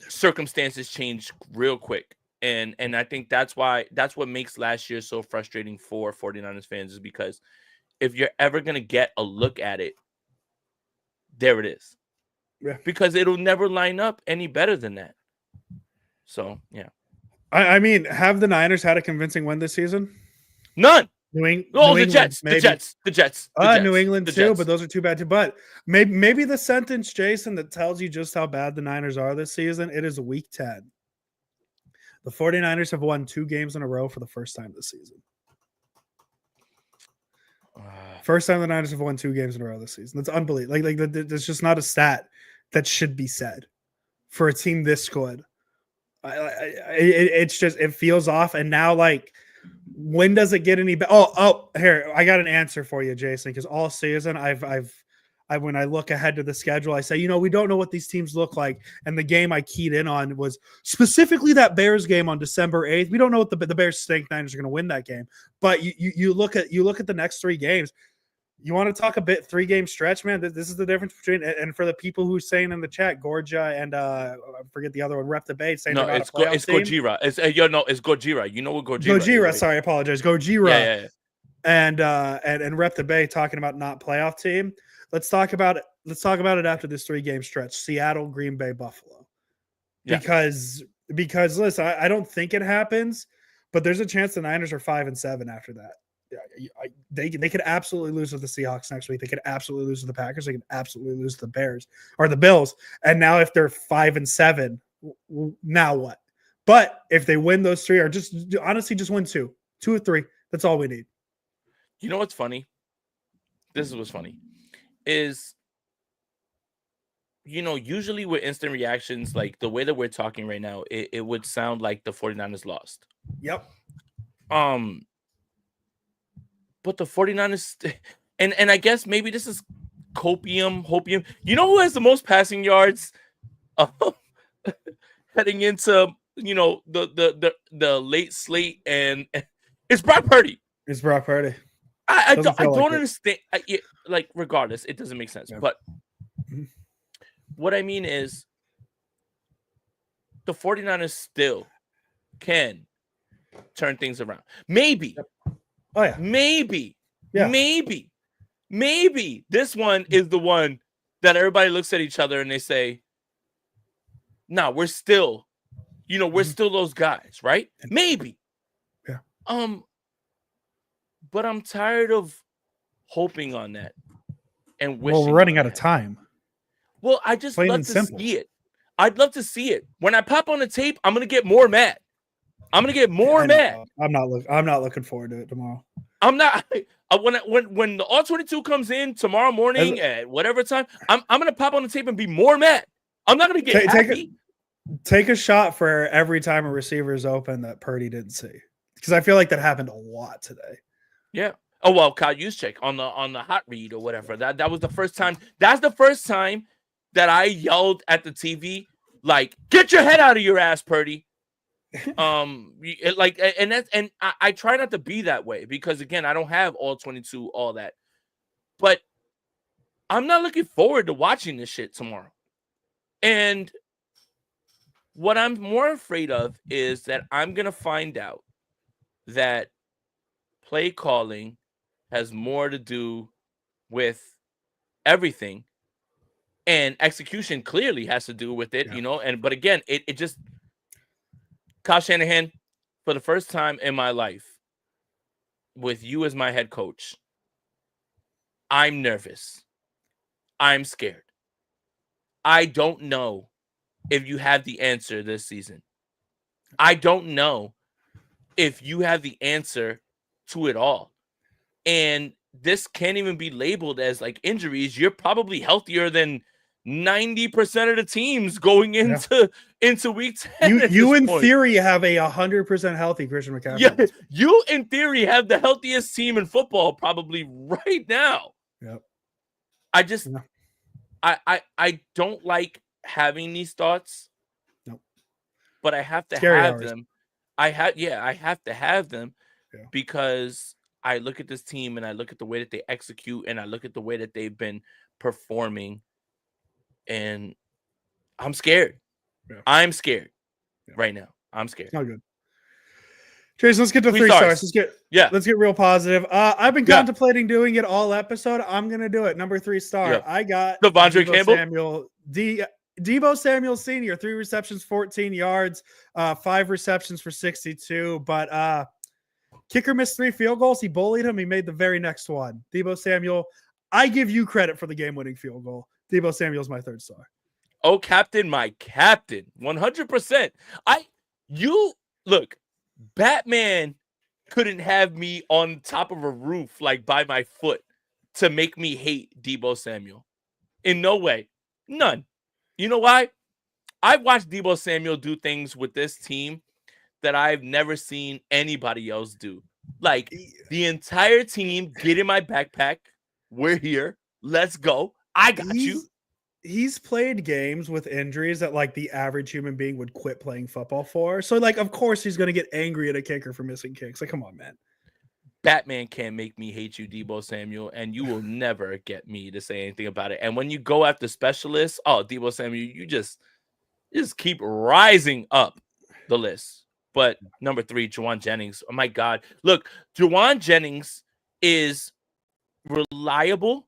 Circumstances change real quick. And I think that's what makes last year so frustrating for 49ers fans, is because if you're ever going to get a look at it, there it is. Yeah. Because it'll never line up any better than that. So, yeah. I mean, have the Niners had a convincing win this season? None. New the Jets. The Jets. New England too, but those are too bad too. But maybe the sentence, Jason, that tells you just how bad the Niners are this season, it is week 10. The 49ers have won 2 games in a row for the first time this season. First time the Niners have won 2 games in a row this season. That's unbelievable. Like there's just not a stat that should be said for a team this good. It's just, it feels off. And now, like, when does it get any better? Here, I got an answer for you, Jason, because all season when I look ahead to the schedule, I say, we don't know what these teams look like. And the game I keyed in on was specifically that Bears game on December 8th. We don't know what the Bears stink. Niners are going to win that game. But you look at the next 3 games. You want to talk a bit 3-game stretch, man? This is the difference between, and for the people who saying in the chat, Gorgia and I forget the other one, Rep Debate, saying no, it's Gojira. It's Gojira. You know what Gojira? Gojira, right? Sorry, I apologize. Gojira. Yeah. And Rep Debate talking about not playoff team. Let's talk about it after this 3-game stretch. Seattle, Green Bay, Buffalo. Yeah. Because listen, I don't think it happens, but there's a chance the Niners are 5-7 after that. They could absolutely lose to the Seahawks next week. They could absolutely lose to the Packers. They could absolutely lose to the Bears or the Bills. And now if they're 5-7, now what? But if they win those 3, or just honestly just win 2 or 3, that's all we need. You know what's funny? This is what's funny. Is, usually with instant reactions, like the way that we're talking right now, it would sound like the 49ers lost. Yep. But the 49ers, and I guess maybe this is hopium. You know who has the most passing yards heading into, the late slate, and it's Brock Purdy. It's Brock Purdy. I Doesn't feel don't like it. understand. Like, regardless, it doesn't make sense. Yeah. But Mhm. what I mean is the 49ers still can turn things around. Maybe, Oh yeah. maybe, Yeah. maybe this one is the one that everybody looks at each other and they say, "No, we're still, we're still those guys, right?" Maybe. Yeah. But I'm tired of hoping on that and wishing. Well, we're running on out of that. time. Well, I just Plain love and to simple. see it. I'd love to see it. When I pop on the tape, I'm gonna get more mad. I'm gonna get more mad. I'm not looking forward to it tomorrow. I'm not. When the all-22 comes in tomorrow morning at whatever time, I'm gonna pop on the tape and be more mad. I'm not gonna get happy. Take a shot for every time a receiver is open that Purdy didn't see, because I feel like that happened a lot today. Yeah. Oh well, Kyle Juszczyk on the hot read or whatever. That was the first time. That's the first time that I yelled at the TV, like, "Get your head out of your ass, Purdy." I try not to be that way because, again, I don't have all 22, all that. But I'm not looking forward to watching this shit tomorrow. And what I'm more afraid of is that I'm gonna find out that play calling has more to do with everything, and execution clearly has to do with it, but again, it just, Kyle Shanahan, for the first time in my life with you as my head coach, I'm nervous. I'm scared. I don't know if you have the answer this season. I don't know if you have the answer to it all. And this can't even be labeled as like injuries. You're probably healthier than 90% of the teams going into week 10. You in theory have a 100% healthy Christian McCaffrey. Yeah, you in theory have the healthiest team in football probably right now. Yep. I just I don't like having these thoughts. Nope. But I have to Scary have hours. them. I have to have them Yeah. because I look at this team and I look at the way that they execute and I look at the way that they've been performing, and I'm scared. Yeah. I'm scared right now. I'm scared. Not good. Jason, let's get to 3 stars. Let's get real positive. I've been contemplating doing it all episode. I'm gonna do it. Number 3 star. I got Devondre Campbell. Deebo Samuel Sr., 3 receptions, 14 yards, 5 receptions for 62. But kicker missed 3 field goals. He bullied him. He made the very next one. Deebo Samuel, I give you credit for the game-winning field goal. Deebo Samuel's my 3rd star. Oh, captain, my captain, 100%. Look, Batman couldn't have me on top of a roof, like by my foot, to make me hate Deebo Samuel. In no way. None. You know why? I've watched Deebo Samuel do things with this team that I've never seen anybody else do. Like, the entire team, get in my backpack. We're here. Let's go. I got you. He's played games with injuries that like the average human being would quit playing football for. So like, of course he's going to get angry at a kicker for missing kicks. Like, come on, man. Batman can't make me hate you, Deebo Samuel, and you will never get me to say anything about it. And when you go after specialists, Deebo Samuel, you just keep rising up the list. But number 3, Juwan Jennings. Oh my God. Look, Juwan Jennings is reliable.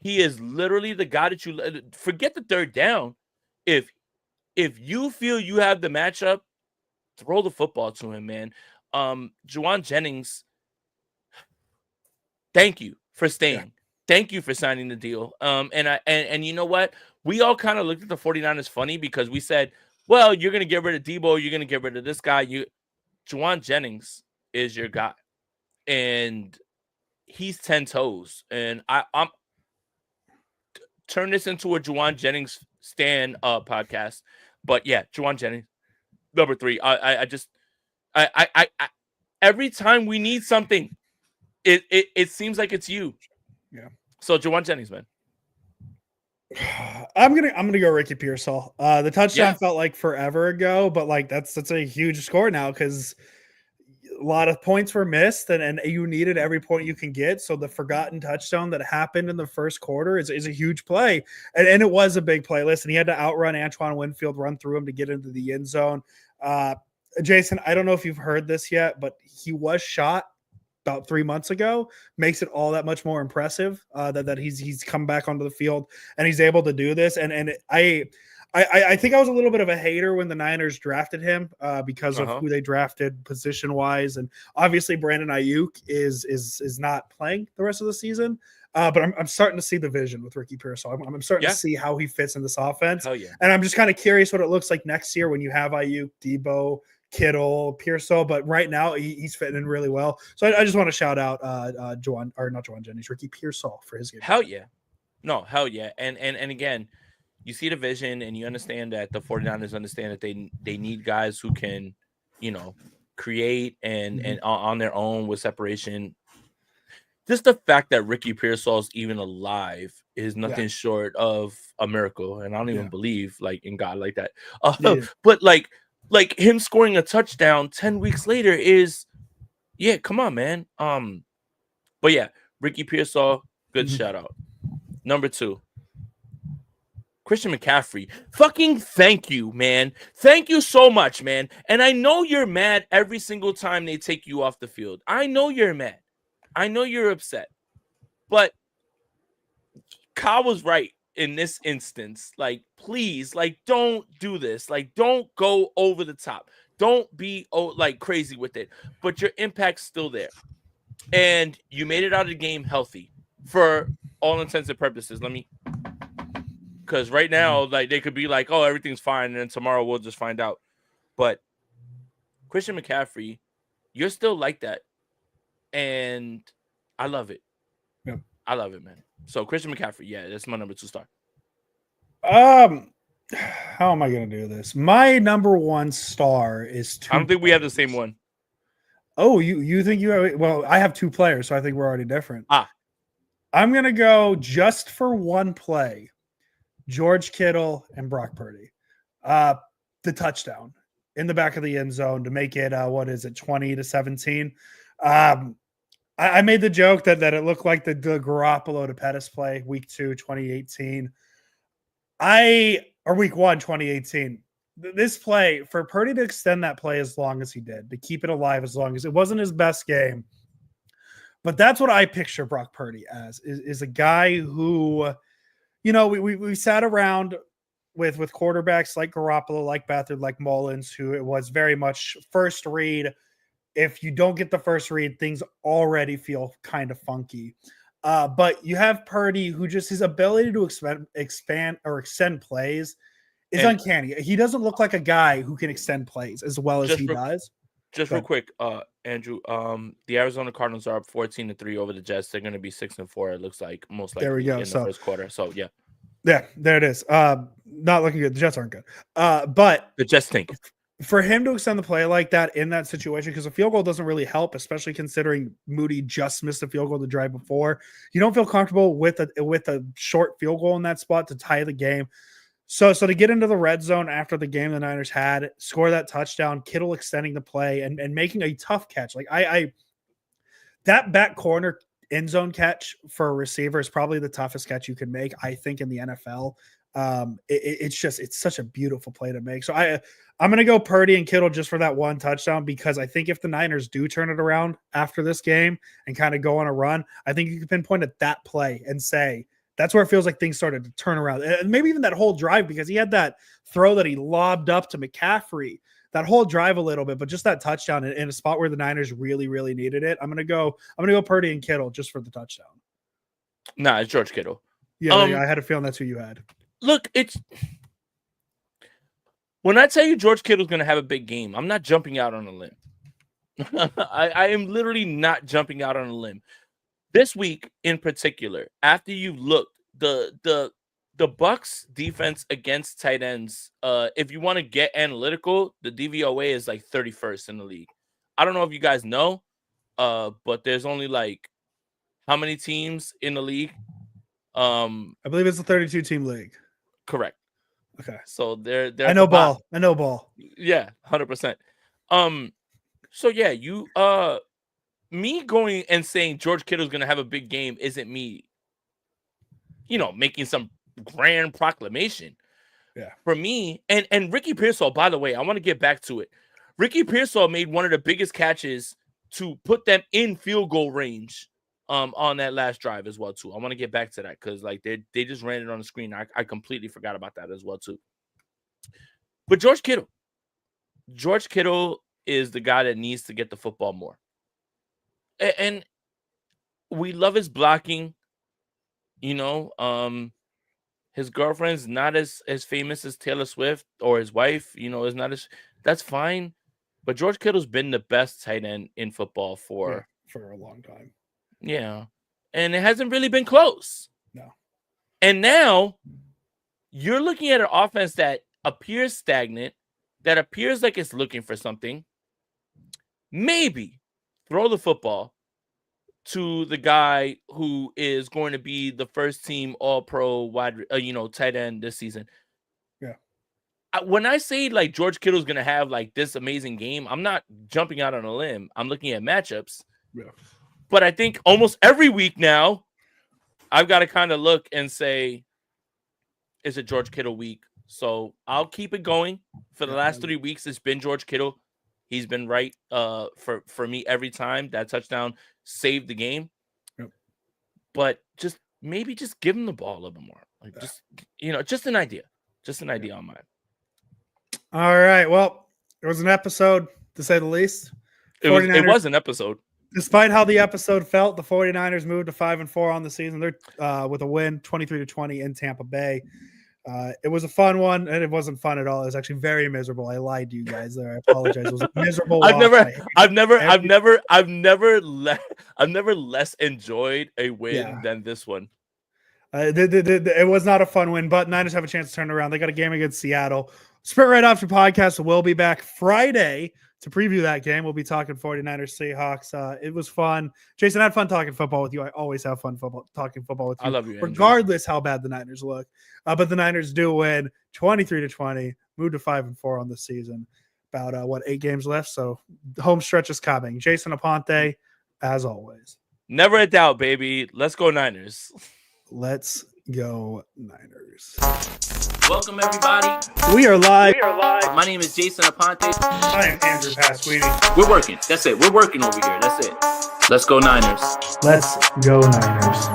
He is literally the guy that you forget the 3rd down. If you feel you have the matchup, throw the football to him, man. Juwan Jennings, thank you for staying. Yeah. Thank you for signing the deal. And you know what? We all kind of looked at the 49ers funny because we said, well, you're going to get rid of Deebo. You're going to get rid of this guy. Juwan Jennings is your guy. And he's 10 toes. And I'm turn this into a Juwan Jennings stan podcast. But yeah, Juwan Jennings, number 3. I every time we need something, it seems like it's you. Yeah. So Juwan Jennings, man. I'm gonna go Ricky Pearsall. The touchdown felt like forever ago, but like that's a huge score now because a lot of points were missed, and you needed every point you can get. So the forgotten touchdown that happened in the first quarter is a huge play, and it was a big play. Listen, he had to outrun Antoine Winfield, run through him to get into the end zone. Jason, I don't know if you've heard this yet, but he was shot about 3 months ago. Makes it all that much more impressive that he's come back onto the field and he's able to do this. And I think I was a little bit of a hater when the Niners drafted him because of who they drafted position wise, and obviously Brandon Ayuk is not playing the rest of the season. But I'm starting to see the vision with Ricky Pearsall. I'm starting to see how he fits in this offense. Hell yeah. And I'm just kind of curious what it looks like next year when you have Ayuk, Debo, Kittle, Pearsall. But right now he's fitting in really well. So I just want to shout out not Joanne Jennings, Ricky Pearsall for his game. Hell yeah. No, hell yeah. And again, you see the vision and you understand that the 49ers understand that they need guys who can, create and on their own with separation. Just the fact that Ricky Pearsall is even alive is nothing short of a miracle. And I don't even believe in God like that. But like him scoring a touchdown 10 weeks later is, come on, man. But yeah, Ricky Pearsall, good shout out. Number 2. Christian McCaffrey, fucking thank you, man. Thank you so much, man. And I know you're mad every single time they take you off the field. I know you're mad. I know you're upset. But Kyle was right in this instance. Please, don't do this. Don't go over the top. Don't be crazy with it. But your impact's still there. And you made it out of the game healthy for all intents and purposes. Because right now, they could be like, oh, everything's fine, and then tomorrow we'll just find out. But Christian McCaffrey, you're still like that. And I love it. Yep. I love it, man. So Christian McCaffrey, that's my number 2 star. How am I going to do this? My number 1 star is 2. I don't think we have the same one. Oh, you think you have? Well, I have 2 players, so I think we're already different. I'm going to go just for one play. George Kittle and Brock Purdy. The touchdown in the back of the end zone to make it, 20-17. I made the joke that it looked like the Garoppolo to Pettis play, week 2, 2018. Or week 1, 2018. This play, for Purdy to extend that play as long as he did, to keep it alive as long as it wasn't his best game. But that's what I picture Brock Purdy as, is a guy who, we sat around with quarterbacks like Garoppolo, like Beathard, like Mullins, who it was very much first read. If you don't get the first read, things already feel kind of funky. But you have Purdy, who just his ability to expand or extend plays is uncanny. He doesn't look like a guy who can extend plays as well as he does. Just real quick, Andrew. The Arizona Cardinals are up 14-3 over the Jets. They're going to be 6-4. It looks like most likely there we go. in the first quarter. So yeah, there it is. Not looking good. The Jets aren't good. But the Jets stink. For him to extend the play like that in that situation, because a field goal doesn't really help, especially considering Moody just missed a field goal the drive before. You don't feel comfortable with a short field goal in that spot to tie the game. So to get into the red zone after the game the Niners had, score that touchdown, Kittle extending the play and making a tough catch. That back corner end zone catch for a receiver is probably the toughest catch you can make, I think, in the NFL. It's such a beautiful play to make. So I'm going to go Purdy and Kittle just for that one touchdown, because I think if the Niners do turn it around after this game and kind of go on a run, I think you can pinpoint at that play and say, that's where it feels like things started to turn around. And maybe even that whole drive, because he had that throw that he lobbed up to McCaffrey, that whole drive a little bit, but just that touchdown in a spot where the Niners really, really needed it. I'm going to go Purdy and Kittle just for the touchdown. Nah, it's George Kittle. Yeah, I had a feeling that's who you had. Look, when I tell you George Kittle's going to have a big game, I'm not jumping out on a limb. I am literally not jumping out on a limb. This week in particular, after you've looked, the Bucs defense against tight ends, if you want to get analytical, the DVOA is 31st in the league. I don't know if you guys know, but there's only how many teams in the league? I believe it's a 32-team league. Correct. Okay. So they're I know ball. I know ball. Yeah, 100%. So yeah, you me going and saying George Kittle's gonna have a big game isn't me, making some grand proclamation. Yeah. For me, and Ricky Pearsall, by the way, I want to get back to it. Ricky Pearsall made one of the biggest catches to put them in field goal range on that last drive as well, too. I want to get back to that because like they just ran it on the screen. I completely forgot about that as well, too. But George Kittle is the guy that needs to get the football more. And we love his blocking, his girlfriend's not as famous as Taylor Swift, or his wife, is not as, that's fine. But George Kittle's been the best tight end in football for a long time. Yeah. And it hasn't really been close. No. And now you're looking at an offense that appears stagnant, that appears like it's looking for something. Maybe throw the football to the guy who is going to be the first team all-pro tight end this season. Yeah. When I say like George Kittle's going to have like this amazing game, I'm not jumping out on a limb. I'm looking at matchups. Yeah. But I think almost every week now, I've got to kind of look and say, is it George Kittle week? So I'll keep it going. For the last 3 weeks, it's been George Kittle. He's been right for me every time. That touchdown saved the game. Yep. But maybe just give him the ball a little bit more. Like just an idea. Just an idea on mine. All right. Well, it was an episode, to say the least. It was an episode. Despite how the episode felt, the 49ers moved to 5-4 on the season. They're with a win, 23-20 in Tampa Bay. It was a fun one, and it wasn't fun at all. It was actually very miserable. I lied to you guys there. I apologize. It was a miserable. I've never less enjoyed a win than this one. It was not a fun win, but Niners have a chance to turn around. They got a game against Seattle. Sprint Right Option Podcast will be back Friday to preview that game. We'll be talking 49ers Seahawks. It was fun. Jason, I had fun talking football with you. I always have fun talking football with you. I love you, Andrew. Regardless how bad the Niners look. But the Niners do win 23-20, move to 5-4 on the season. About 8 games left. So the home stretch is coming. Jason Aponte, as always. Never a doubt, baby. Let's go Niners. Let's go Niners. Welcome, everybody. We are live. My name is Jason Aponte. I am Andrew Pasquini. We're working. That's it. We're working over here. That's it. Let's go Niners. Let's go Niners.